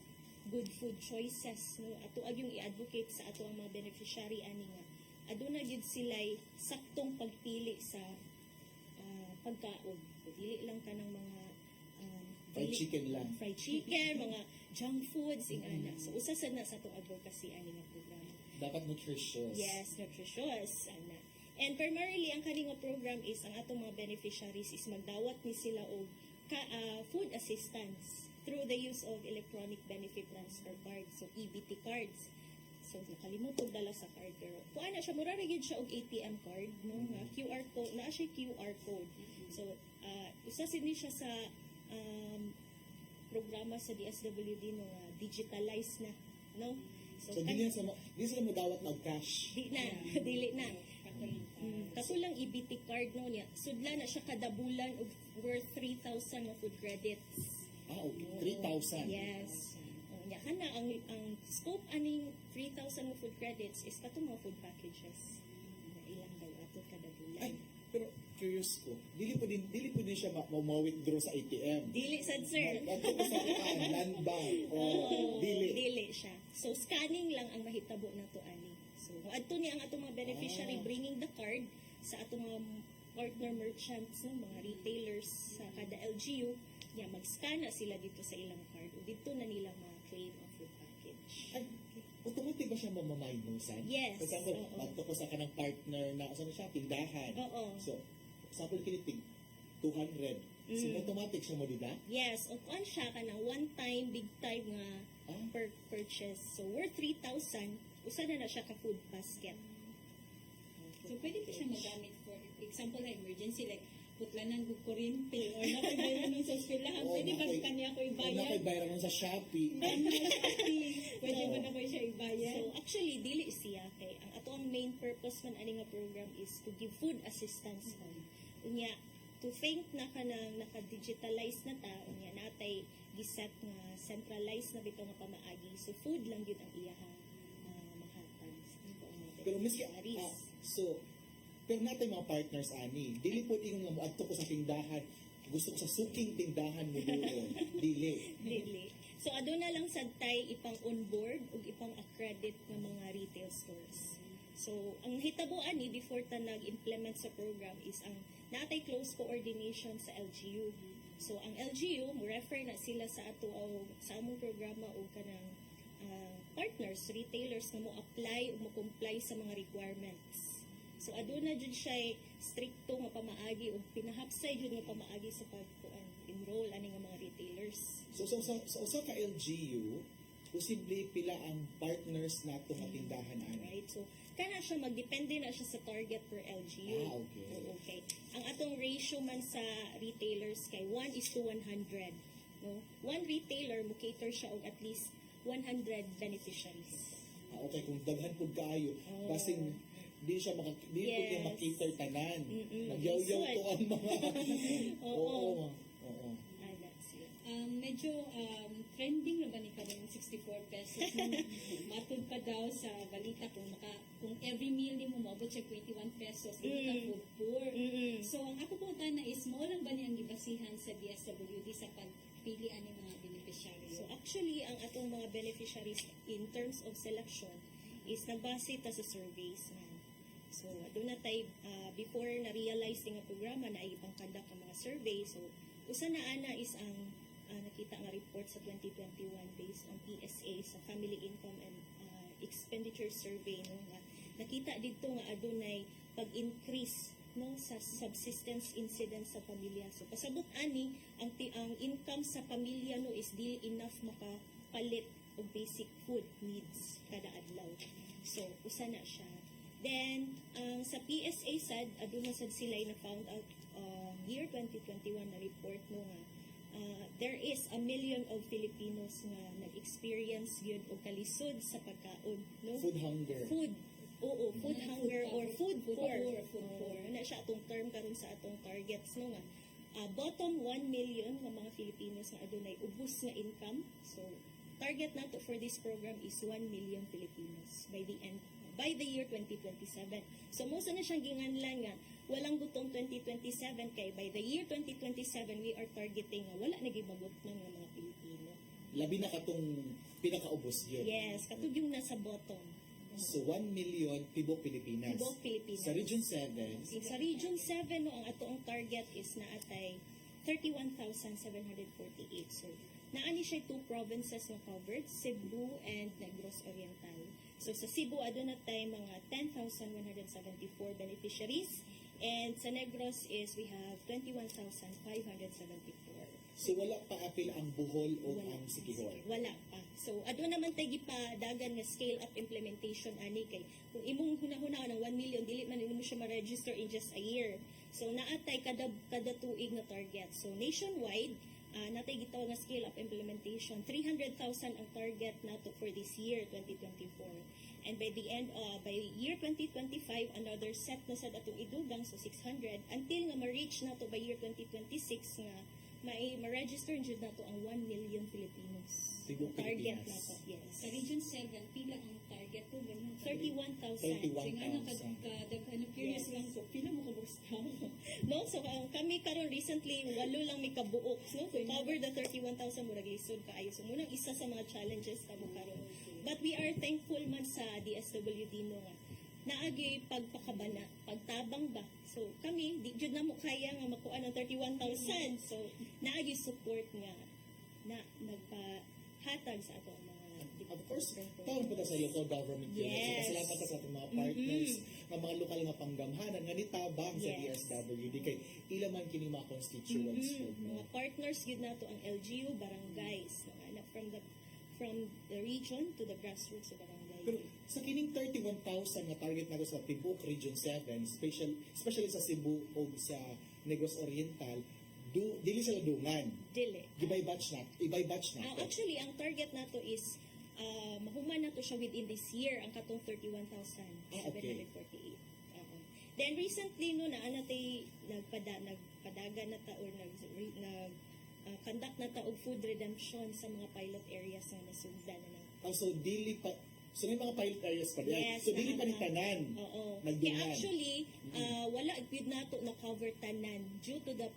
good food choices, no, ato yung i-advocate sa ato ang mga beneficiary ani nga aduna gyud sila'y saktong pagpili sa pagkaon. Dili lang kanang mga Fried chicken lang. Fried chicken, mga junk foods ingana. So usa sad na sa atong advocacy ani nga programa. Dapat nutritious. Yes, nutritious ana. And primarily ang kaning nga program is ang atong mga beneficiaries is magdawat ni sila og food assistance through the use of electronic benefit transfer cards, so EBT cards. So nakalimot og dala sa card pero kuan na siya mura ra gyud siya og ATM card no nga QR code na siya QR code. So usa sin ni siya sa programa sa DSWD no nga digitalized na no. So di sila mo dawat na og cash. Di na, dili na. Kaso lang EBT card no niya. Sudla na siya kada bulan og worth 3,000 na food credits. Okay. 3,000. Yes. Nya kana ang scope aning 3,000 na food credits is katong mga food packages. Na ilang daw ato kada bulan. Ay, pero curious ko, dili po din siya ma-withdraw sa ATM. Dili sad sir. Ato ko sa land bank o dili. Dili siya. So scanning lang ang mahitabo nato ani. So adto ni ang atong mga beneficiary bringing the card sa atong mga partner merchants no, mga retailers sa kada LGU, ya mag-scan na sila dito sa ilang card ug dito na nila ma-claim ang food package. Ay, automatic ba siya mamamahinusan? Yes. For example, Oo. magto ko sa kanang partner na na siya, tindahan. Oo. So, example, kinitig 200. So, automatic siya mo dida? Yes, o kuan siya ka ng one time, big time nga per purchase. So worth 3,000, usa na siya ka food basket. So, pwede po siya magamit for example, na emergency, like, putlanan ko kuryente or nakaibayran nun sa eskwelahan. Pwede ba kanya ko O ibayad? nakaibayran mo sa Shopee. Pwede ba na ko siya ibayad? So actually, dili siya kay ang ato ang main purpose man ani nga program is to give food assistance man. Unya, to think na kanang naka-digitalize na ta, unya natay giset nga centralized na bitaw nga pamaagi. So food lang gyud ang iyahang mahatag. Pero miski, so, pero natin mga partners ani, dili po yung nga moadto ko sa tindahan, gusto ko sa suking tindahan mo doon. Dili. Dili. So aduna lang sad tay ipang onboard ug ipang accredit ng mga retail stores. So ang hitaboan ni before ta nag-implement sa program is ang natay close coordination sa LGU. So ang LGU mo refer na sila sa ato o sa among programa o kanang partners, retailers na mo apply o mo comply sa mga requirements. So aduna jud siya stricto nga pamaagi o pinahapsay jud nga pamaagi sa pag-enroll ani nga mga retailers. So sa ka LGU, posible pila ang partners nato nga tindahan ani. Right? So kana siya magdepende na siya sa target per LGU. Okay. Okay. Ang atong ratio man sa retailers kay 1:100. No? One retailer mo cater siya og at least 100 beneficiaries. Okay, kung daghan pud kaayo, basing di siya po niya makater tanan. Nagyaw-yaw ko ang mga Oo. Ah, that's it. Medyo trending na ba ni karon 64 pesos matud pa daw sa balita kung every meal ni mo maabot siya 21 pesos dili ka food poor. So ang ako pong tana is mo lang ba niyang gibasihan sa DSWD sa pagpili ani mga beneficiary? So actually ang atong mga beneficiaries in terms of selection is nagbase ta sa surveys man. So doon na tayo before na-realize nga programa na ay ipang-conduct ang mga survey. So usa na ana is ang nakita nga report sa 2021 based on PSA sa Family Income and Expenditure Survey no nga nakita dito nga adunay pag-increase no sa subsistence incidence sa pamilya. So pasabot ani ang income sa pamilya no is dili enough makapalit og basic food needs kada adlaw. So usa na siya. Then sa PSA sad aduna sad sila na found out year 2021 na report no nga there is 1 million of Filipinos nga nag-experience yun o kalisod sa pagkaon no Food hunger. food hunger or food poor na siya atong term karon sa atong targets no nga bottom 1 million nga mga Filipinos nga adunay ubos nga income. So target nato for this program is 1 million Filipinos by the year 2027. So mo na siyang ginganlan nga walang butong 2027 kay by the year 2027 we are targeting nga wala nagibagot ng mga Pilipino. Labi na katong pinakaubos yun. Yes, katug yung nasa bottom. So 1 million tibok Pilipinas. Tibok Pilipinas. Sa Region 7, Sa Region 7 no ang ato ang target is naatay 31,748. So naani siya 2 provinces na covered, Cebu and Negros Oriental. So sa Cebu aduna tay mga 10,174 beneficiaries and sa Negros is we have 21,574. so wala pa apil ang Bohol o ang Siquijor. Wala pa. So aduna naman tay gipadagan nga scale up implementation ani kay kung imong hunahuna ng 1 million dili man nimo siya ma-register in just a year. So naatay kada tuig na target. So nationwide natay gitawag nga scale up implementation. 300,000 ang target nato for this year 2024. And by the end by year 2025 another set na sad atong idugang so 600 until nga ma-reach nato by year 2026 nga ma-register jud nato ang 1 million Filipinos. Tibok Target Pilipinas. nato, yes. Sa Region 7, pila ang target po? 31,000. 31,000. Curious lang ko, pila mo kabustaw? No, so kami karon recently walo lang may kabuok no to cover the 31,000 murag lisod kaayo. So muna isa sa mga challenges kamo karon. But we are thankful man sa DSWD no nga naagi pagpakabana, pagtabang ba. So kami di jud na mo kaya nga makuha ng 31,000. So naagi support nga na nagpahatag sa ato ang mga Of course, tawag po ta sa local government units. Yes. Salamat ta sa ating mga partners, ng mga lokal nga panggamhanan nga nitabang sa Yes. DSWD kay ila man kini mga constituents po. Mga partners gid nato ang LGU, barangays, na from the region to the grassroots sa barangay. Pero sa kining 31,000 nga target nato sa Tibok Region 7, especially sa Cebu o sa Negros Oriental, dili sila dungan. Dili. Ibay batch na. Actually, ang target nato is mahuman nato siya within this year ang katong 31,748. Then recently no naanatay nagpadaga na ta or conduct na ta og food redemption sa mga pilot areas nga nasugdan na. So dili pa so may mga pilot areas pa diyan. Yes, So dili pa ni tanan. Oo. Nagdungan. Kaya actually, wala gyud nato na cover tanan due to the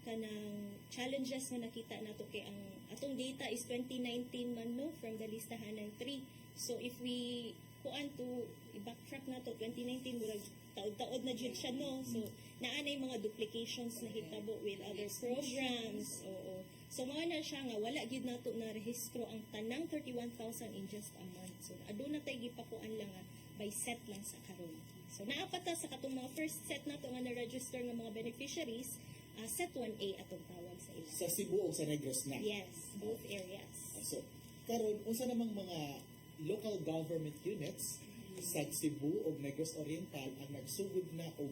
kanang challenges nga nakita nato kay ang atong data is 2019 man no from the listahan ng 3. So if we kuan to i-backtrack nato 2019 murag taod-taod na jud siya no. So naanay mga duplications na hitabo with other programs. Oo. So mga na siya nga wala gyud nato na rehistro ang tanang 31,000 in just a month. So aduna tay gipakuan lang nga by set lang sa karon. So naapata sa katong mga first set nato nga na-register nga mga beneficiaries, set 1A atong tawag sa ila. Sa Cebu o sa Negros na. Yes, both areas. So karon unsa namang mga local government units sa Cebu o Negros Oriental ang nagsugod na og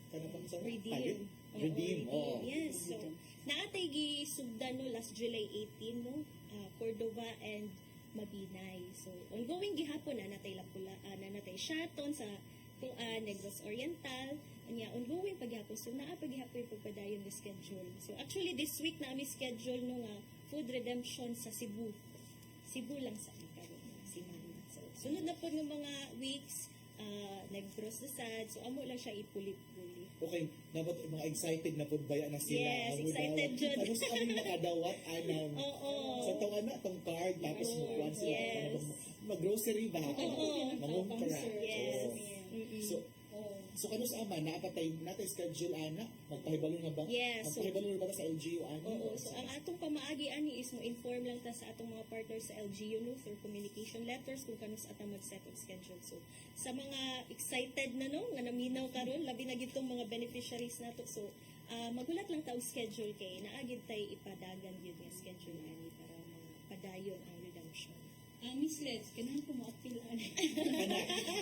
kanang sa Redeem. Redeem. Oo. Yes. So, naatay gisugdan no last July 18 no, Cordova and Mabinay. So, ongoing gihapon na natay Lapula, na natay Shaton sa Negros Oriental. Anya ongoing pagyapon. So, naa pagyapon yung pagpadayon the schedule. So, actually this week na ami schedule no nga food redemption sa Cebu. Cebu lang sa karon nga simana. So, sunod na po ng mga weeks Negros na sad. So, amo lang siya ipulit-pulit. Okay, dapat mga excited na po baya na sila. Yes, Amo excited daw. jud. Ano sa aming makadawat anam. Oo. Sa tawa na tong card tapos mo kuan sila. Yes. Mag-grocery ba? Oo. Mangumpra. Yes. So kano sa ama naapatay natay schedule ana magpahibalo na ba? Yes. So, Magpahibalo na ba sa LGU ani? oo. So, ang atong pamaagi ani is mo inform lang ta sa atong mga partners sa LGU no through communication letters kung kanus atong mag-set of schedule. So, sa mga excited na no nga naminaw karon labi na gid tong mga beneficiaries nato. So, magulat lang ta og schedule kay naagid tay ipadagan gyud nga schedule ani para padayon ang redemption. Miss Leds, kailangan ko ma-appeal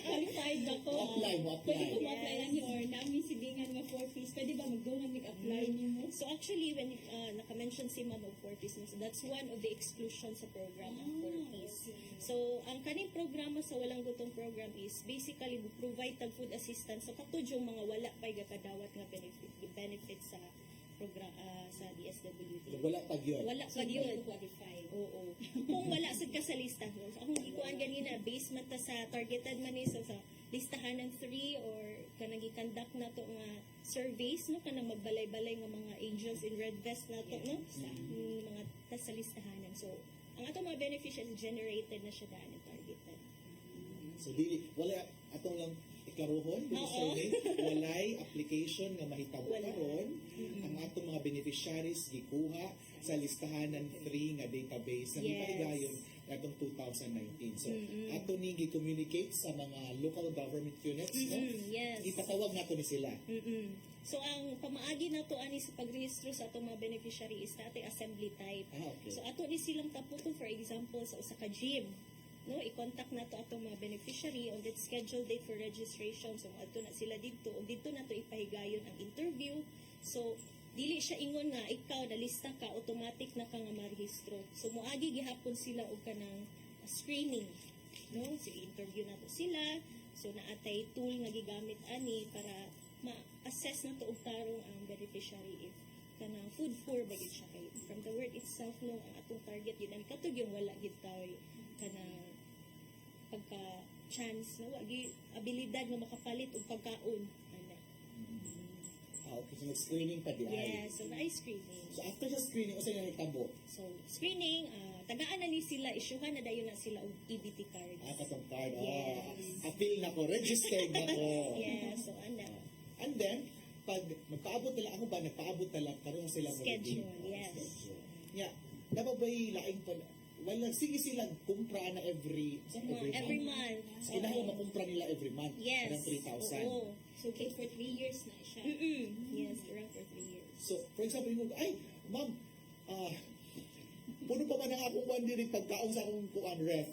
Qualified ba ko? Apply mo, apply. Pwede ko ma-apply ani or namin silingan nga 4 fees. Pwede ba magdungan mag-apply niyo? So actually, when naka-mention si Ma'am of 4 fees, so that's one of the exclusions sa program ang 4 fees. So, ang kaning programa sa Walang Gutong program is basically provide tag food assistance. So, katud yung mga wala pa'y gakadawat nga benefit sa program sa DSWD. Wala pag yun. Wala So, pa di yun. ko qualify. Oo. Kung wala sad ka sa lista, so, akong ikuan ganina, based man ta sa targeted man so sa listahan ng 3 or kanang i-conduct na to nga surveys, no? Kanang magbalay-balay nga mga angels in red vest na to, no? Mga tas sa listahanan. So, ang ato mga beneficiaries generated na siya daan targeted. So dili wala atong lang ikaruhon dito sa Oo. walay application nga mahitabo Wala. karon ang atong mga beneficiaries gikuha sa listahan ng 3 nga database na Yes. gipahigayon atong 2019. So ato ni gi-communicate sa mga local government units no. Yes. Ipatawag nato ni sila. So, ang pamaagi na to ani sa pagrehistro sa atong mga beneficiary is dati assembly type. Okay. So, ato ni silang taputon, for example, sa usa ka gym. No, i-contact na to atong mga beneficiary on that scheduled date for registration. So, ato na sila dito. O dito na to ipahigayon ang interview. So, dili siya ingon nga ikaw nalista ka automatic na ka nga marehistro. So moagi gihapon sila og kanang screening, no? So interview nato sila. So naatay tool nga gigamit ani para ma-assess nato og tarong ang beneficiary if kanang food poor ba gid siya kay from the word itself no ang atong target yun ang katog yung wala gid tayo kanang pagka chance no wagi abilidad nga makapalit og pagkaon ana. Okay, so nag-screening pa di ay. Yes, so na screening. So after sa screening, usa na nagtabo. So screening tagaan na ni sila isyuhan na dayon na sila og EBT card. Katong card. Yes. Appeal na ko, registered na ko. Yes, so ana. And then, pag magpaabot nila, ako ba, nagpaabot na lang, karoon sila Schedule, yes. Yeah. Dapat ba'y laing pa, wala, sige silang kumpra na every Month. So, kailangan makumpra nila every month. Yes. Parang 3,000. Oo. So, okay, for 3 years na siya. Yes, around for 3 years. So, for example, yung, ay, ma'am, puno pa man ang akong one diri pagkaon sa akong kuan ref.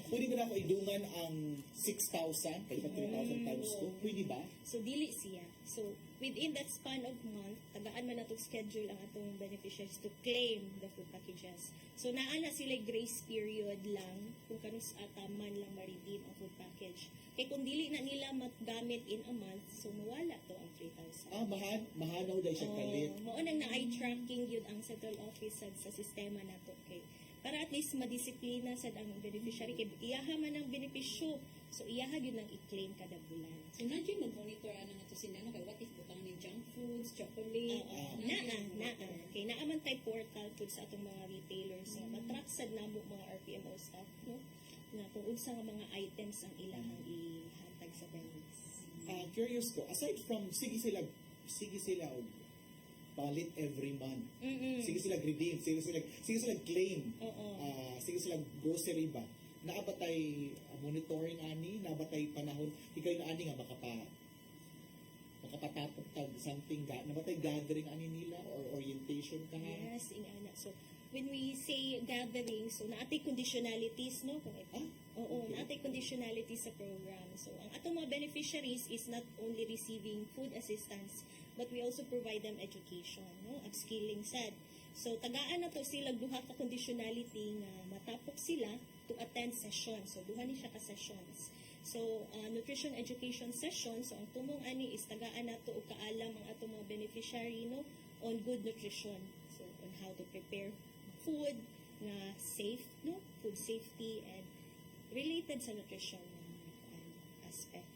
Pwede mo na ako idungan ang 6,000 kay 3,000 times 2. Pwede ba? So dili siya. So within that span of month, tagaan man natong schedule ang atong beneficiaries to claim the food packages. So naa na sila grace period lang kung kanus ata man lang ma-redeem ang food package. Kay kung dili na nila magamit in a month, so mawala to ang 3,000. Mahanaw dahil siya kalit. Mao nang na-eye tracking yun ang central office sa sistema nato kay para at least madisiplina sad ang beneficiary kay iyaha man ang benepisyo. So iyaha gyud nang i-claim kada bulan. So, nandiyo mag-monitor ano nga to sila, no? Kaya what if butang ni junk foods, chocolate, Naa. Kay naa man tay portal pud sa atong mga retailers. So, matrack sad namo mga RPMO staff, no? Na kung unsa nga mga items ang ilahang ihatag sa vendors. Curious ko, aside from sige sila og palit every month. Sige sila redeem, sige sila claim. Sige sila grocery ba. Naabatay monitoring ani, naabatay panahon, ikay na ani nga makapatapok tag something nabatay gathering ani nila or orientation ka. Yes, ingana. So, when we say gathering, so naatay conditionalities, no? Kung naatay conditionalities sa program. So, ang atong mga beneficiaries is not only receiving food assistance, but we also provide them education, no? Upskilling sad. So, tagaan na to sila duha ka conditionality nga matapok sila to attend sessions. So, duha ni siya ka sessions. So, nutrition education session, so ang tumong ani is tagaan na to o kaalam ang atong mga beneficiary no on good nutrition. So, on how to prepare food na safe, no? Food safety and related sa nutrition aspect.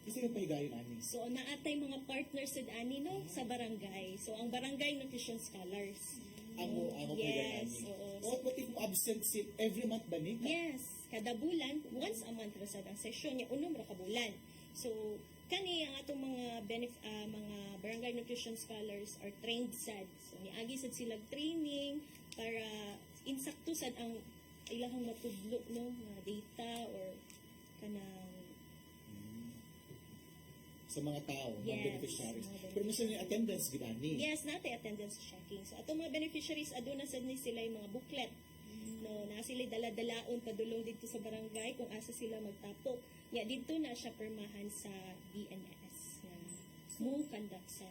Kasi yung pahigayon ani. So, naatay mga partners sa ani no sa barangay. So, ang barangay nutrition scholars. Amo Yes, pahigayon ani. oo. What if absent si every month ba ni? Yes, kada bulan, once a month ra sad ang session niya, unom ra ka bulan. So, kani ang atong mga mga barangay nutrition scholars are trained sad. So, niagi sad sila training para insakto sad ang ilahang matudlo no nga data or kanang Sa mga tao, mga Yes, beneficiaries. mga Pero minsan yung attendance gani. yes, natin attendance checking. So, atong mga beneficiaries, aduna sad ni sila yung mga booklet. No, na sila dala-dalaon padulong dito sa barangay kung asa sila magtapok. Ya dito na siya permahan sa BNS na mo conduct sa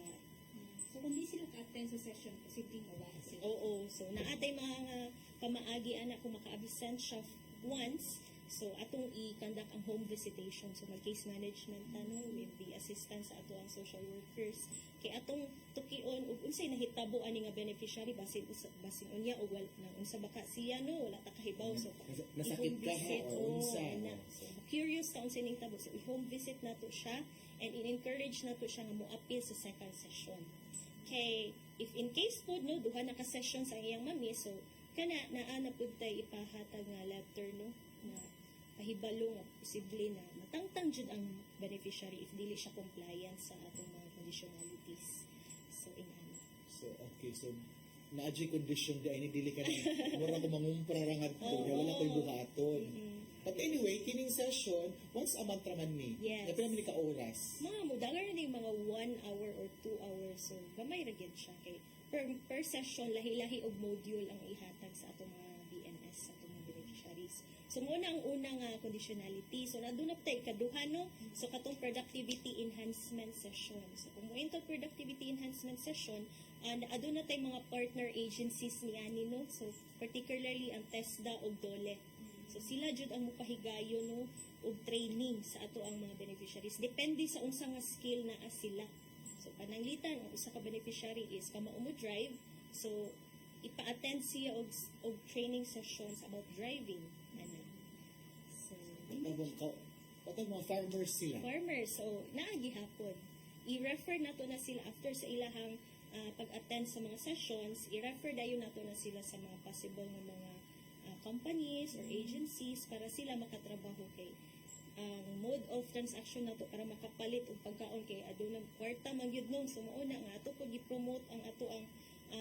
So, kung di sila ka-attend sa session, posibleng mawala sila. Oo. So, naatay mga pamaagi anak kung maka-absent siya once. So, atong i-conduct ang home visitation. So, mag-case management with the assistance sa ato ang social workers. Kay atong tukion ug unsay nahitabo ani nga beneficiary basin unya o wala nang unsa baka siya no wala ta kahibaw so Nasakit ka ha or unsa. so curious ka unsay nahitabo so i-home visit nato siya and in-encourage nato siya nga mo-appeal sa second session. Kay if in case pod no duha na ka session sa iyang mami so kana naa na pud tay ipahatag nga letter no na pahibalo nga posible na matangtang jud ang beneficiary if dili siya compliant sa atong mga conditionalities. So inana. So, okay. So, na-adjust condition di ay dili ka na mura ko mangumpra rangad ko. Wala ko'y buhaton. But anyway, kining session, once a month raman ni. Yes. Napila ni ka oras. Mga mudalar na yung mga 1 hour or 2 hours. So, gamay ra gyud siya kay per session lahi-lahi og module ang ihatag sa atong mga BNS sa atong mga beneficiaries. So muna ang unang conditionality. So naduna tay ikaduha no. So katong productivity enhancement session. So kung mo into productivity enhancement session, aduna tay mga partner agencies niani no. So particularly ang TESDA ug DOLE. So sila jud ang mopahigayon no og training sa ato ang mga beneficiaries. Depende sa unsa nga skill naa sila. So pananglitan ang usa ka beneficiary is kamo mo drive. So ipa-attend siya og training sessions about driving. So Patag mga farmers sila. farmers, so naagi hapon. I-refer nato na sila after sa ilahang pag-attend sa mga sessions, i-refer dayon nato na sila sa mga possible nga mga companies or agencies para sila makatrabaho kay ang mode of transaction nato para makapalit og pagkaon kay adunay kwarta man gyud nun. So mao na nga ato pag i-promote ang ato ang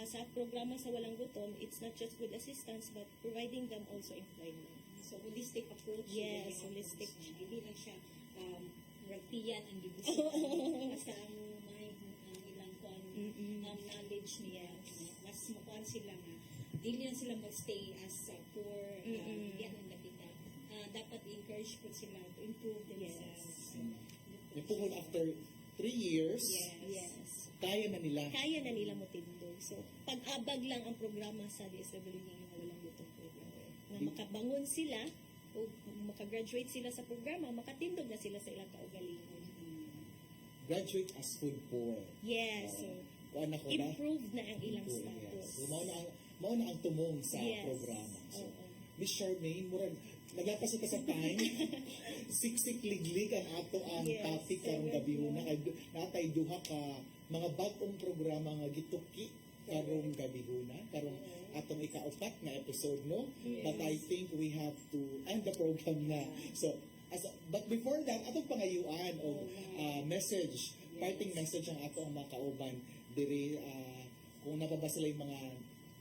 sa programa sa walang gutom. It's not just food assistance but providing them also employment. So, holistic approach. Yes, holistic. Hindi lang siya ragtiyan ang gibusin. Basta ang ilang knowledge niya. Mas makuhan sila nga. Dili lang sila magstay as poor. Yan ang nakita. Dapat i-encourage po sila to improve themselves. Yung after 3 years, Yes. kaya na nila. Kaya na nila motindog. So, pag-abag lang ang programa sa DSWD nga walang gutom program. Na makabangon sila o makagraduate sila sa programa, makatindog na sila sa ilang kaugalingon. Graduate as food poor. Yes. So, Kuan ako na. improved na ang ilang Yes. status. So, mao na ang tumong sa Yes. programa. So, Oo. Miss Charmaine, murag naglapas ka sa time. Siksik liglig ang ato ang Yes, topic karong gabi una. Natay duha ka mga bag-ong programa nga gituki karong gabi una. Karong atong ikaupat na episode no. But I think we have to end the program na. So but before that, atong pangayuan o message, parting message ang ato ang mga kauban diri kung nababasa lang yung mga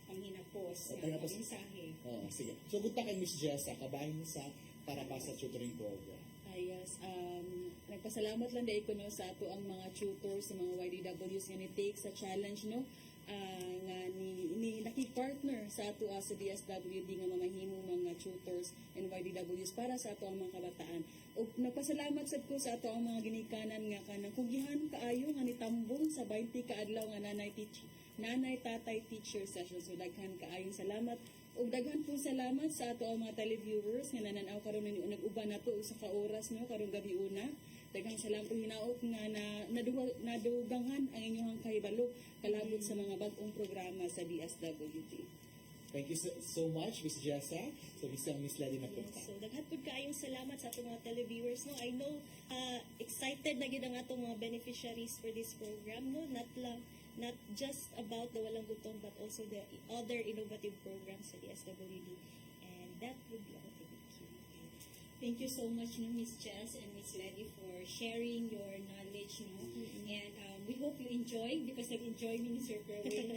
Panghinapos. Panghinapos. Mensahe. sige. So gunta kay Miss Jessa kabahin sa para pa sa tutoring program. Yes, nagpasalamat lang dahil ko no, sa ato ang mga tutors, sa mga YDWs nga ni-take sa challenge no, nga ni nakipartner sa ato sa DSWD nga mamahimong mga tutors and YDWs para sa ato ang mga kabataan. O nagpasalamat sad ko sa ato ang mga ginikanan nga kanang kugihan kaayo nga nitambong sa 20 ka adlaw nga nanay tatay teacher session. So daghan kaayong salamat. Og daghan pong salamat sa ato ang mga televiewers nga nananaw karon ni nag-uban nato sa ka-oras no karong gabi una. Daghang salamat po hinaot nga nadugangan ang inyong kahibalo kalabot sa mga bag-ong programa sa DSWD. Thank you so much, Miss Jessa. So, Miss Lady na punta. So, daghan po kaayong salamat sa atong mga televiewers. No? I know, excited na gid ang atong mga beneficiaries for this program. No? Not just about the Walang Gutom, but also the other innovative programs sa DSWD. And that would be all. Thank you. Thank you so much, no, Miss Jess and Miss Lady, for sharing your knowledge. No? And we hope you enjoyed because nag-enjoy me, Sir Kerwin,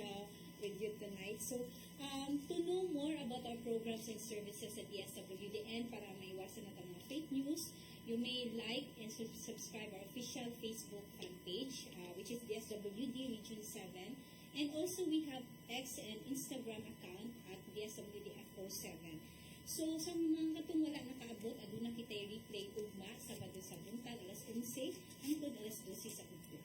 with you tonight. So, to know more about our programs and services at DSWD and para maiwasan natin mga fake news, you may like and subscribe our official Facebook fan page, which is DSWD Region 7. And also, we have X and Instagram account at DSWD-F47. So, sa mga katong wala nakaabot, aduna kita i-replay ugma Sabado sa buntag, alas 11, hangtod alas 12 sa umaga.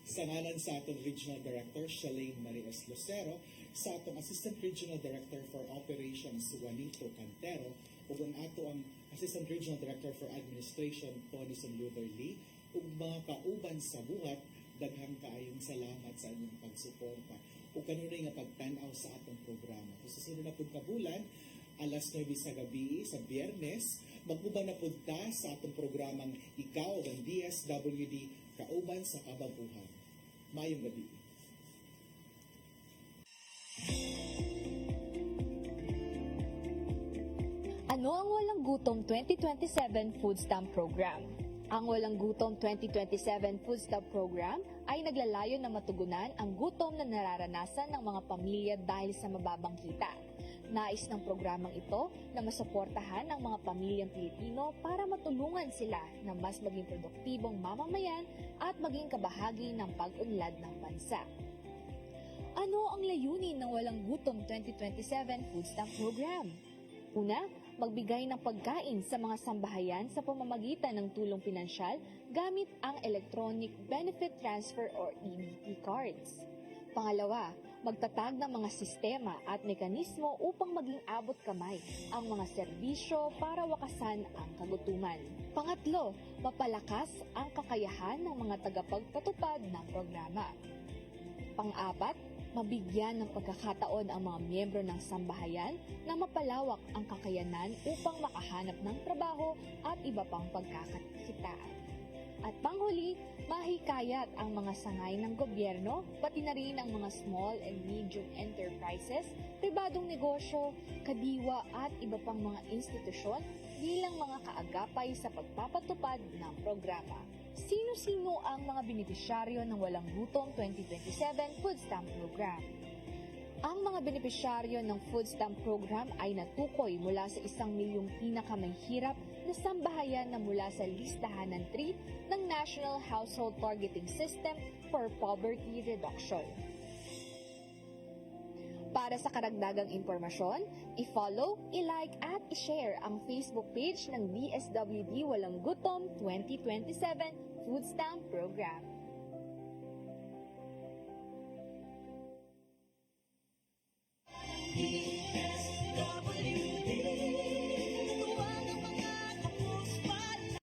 Sa ngalan sa atong Regional Director, Shalane Marias Lucero, sa atong Assistant Regional Director for Operations, Juanito Cantero, ug ang ato ang Assistant Regional Director for Administration, Tony Luther Lee, ug mga kauban sa buhat, daghang kaayong salamat sa inyong pagsuporta ug kanunay nga pagtan-aw sa atong programa. So, sa sunod na pud ka bulan, alas 9 sa gabi sa Biyernes, mag-uban na pud ta sa atong programang Ikaw ang DSWD kauban sa kababuhan. Mayong gabi. Ano ang Walang Gutom 2027 Food Stamp Program? Ang Walang Gutom 2027 Food Stamp Program ay naglalayon na matugunan ang gutom na nararanasan ng mga pamilya dahil sa mababang kita. Nais ng programang ito na masuportahan ang mga pamilyang Pilipino para matulungan sila na mas maging produktibong mamamayan at maging kabahagi ng pag-unlad ng bansa. Ano Ano ang layunin ng Walang Gutom 2027 Food Stamp Program? Una, magbigay ng pagkain sa mga sambahayan sa pamamagitan ng tulong pinansyal gamit ang Electronic Benefit Transfer or EBT cards. Pangalawa, magtatag ng mga sistema at mekanismo upang maging abot kamay ang mga serbisyo para wakasan ang kagutuman. Pangatlo, mapalakas ang kakayahan ng mga tagapagpatupad ng programa. Pang-apat, mabigyan ng pagkakataon ang mga miyembro ng sambahayan na mapalawak ang kakayanan upang makahanap ng trabaho at iba pang pagkakakitaan. At panghuli, mahikayat ang mga sangay ng gobyerno, pati na rin ang mga small and medium enterprises, pribadong negosyo, kadiwa at iba pang mga institusyon bilang mga kaagapay sa pagpapatupad ng programa. Sino-sino ang mga benepisyaryo ng Walang Gutom 2027 Food Stamp Program? Ang mga benepisyaryo ng Food Stamp Program ay natukoy mula sa 1 milyong pinakamahirap na sambahayan na mula sa listahan ng 3 ng National Household Targeting System for Poverty Reduction. Para sa karagdagang impormasyon, i-follow, i-like at i-share ang Facebook page ng DSWD Walang Gutom 2027 Food Stamp Program.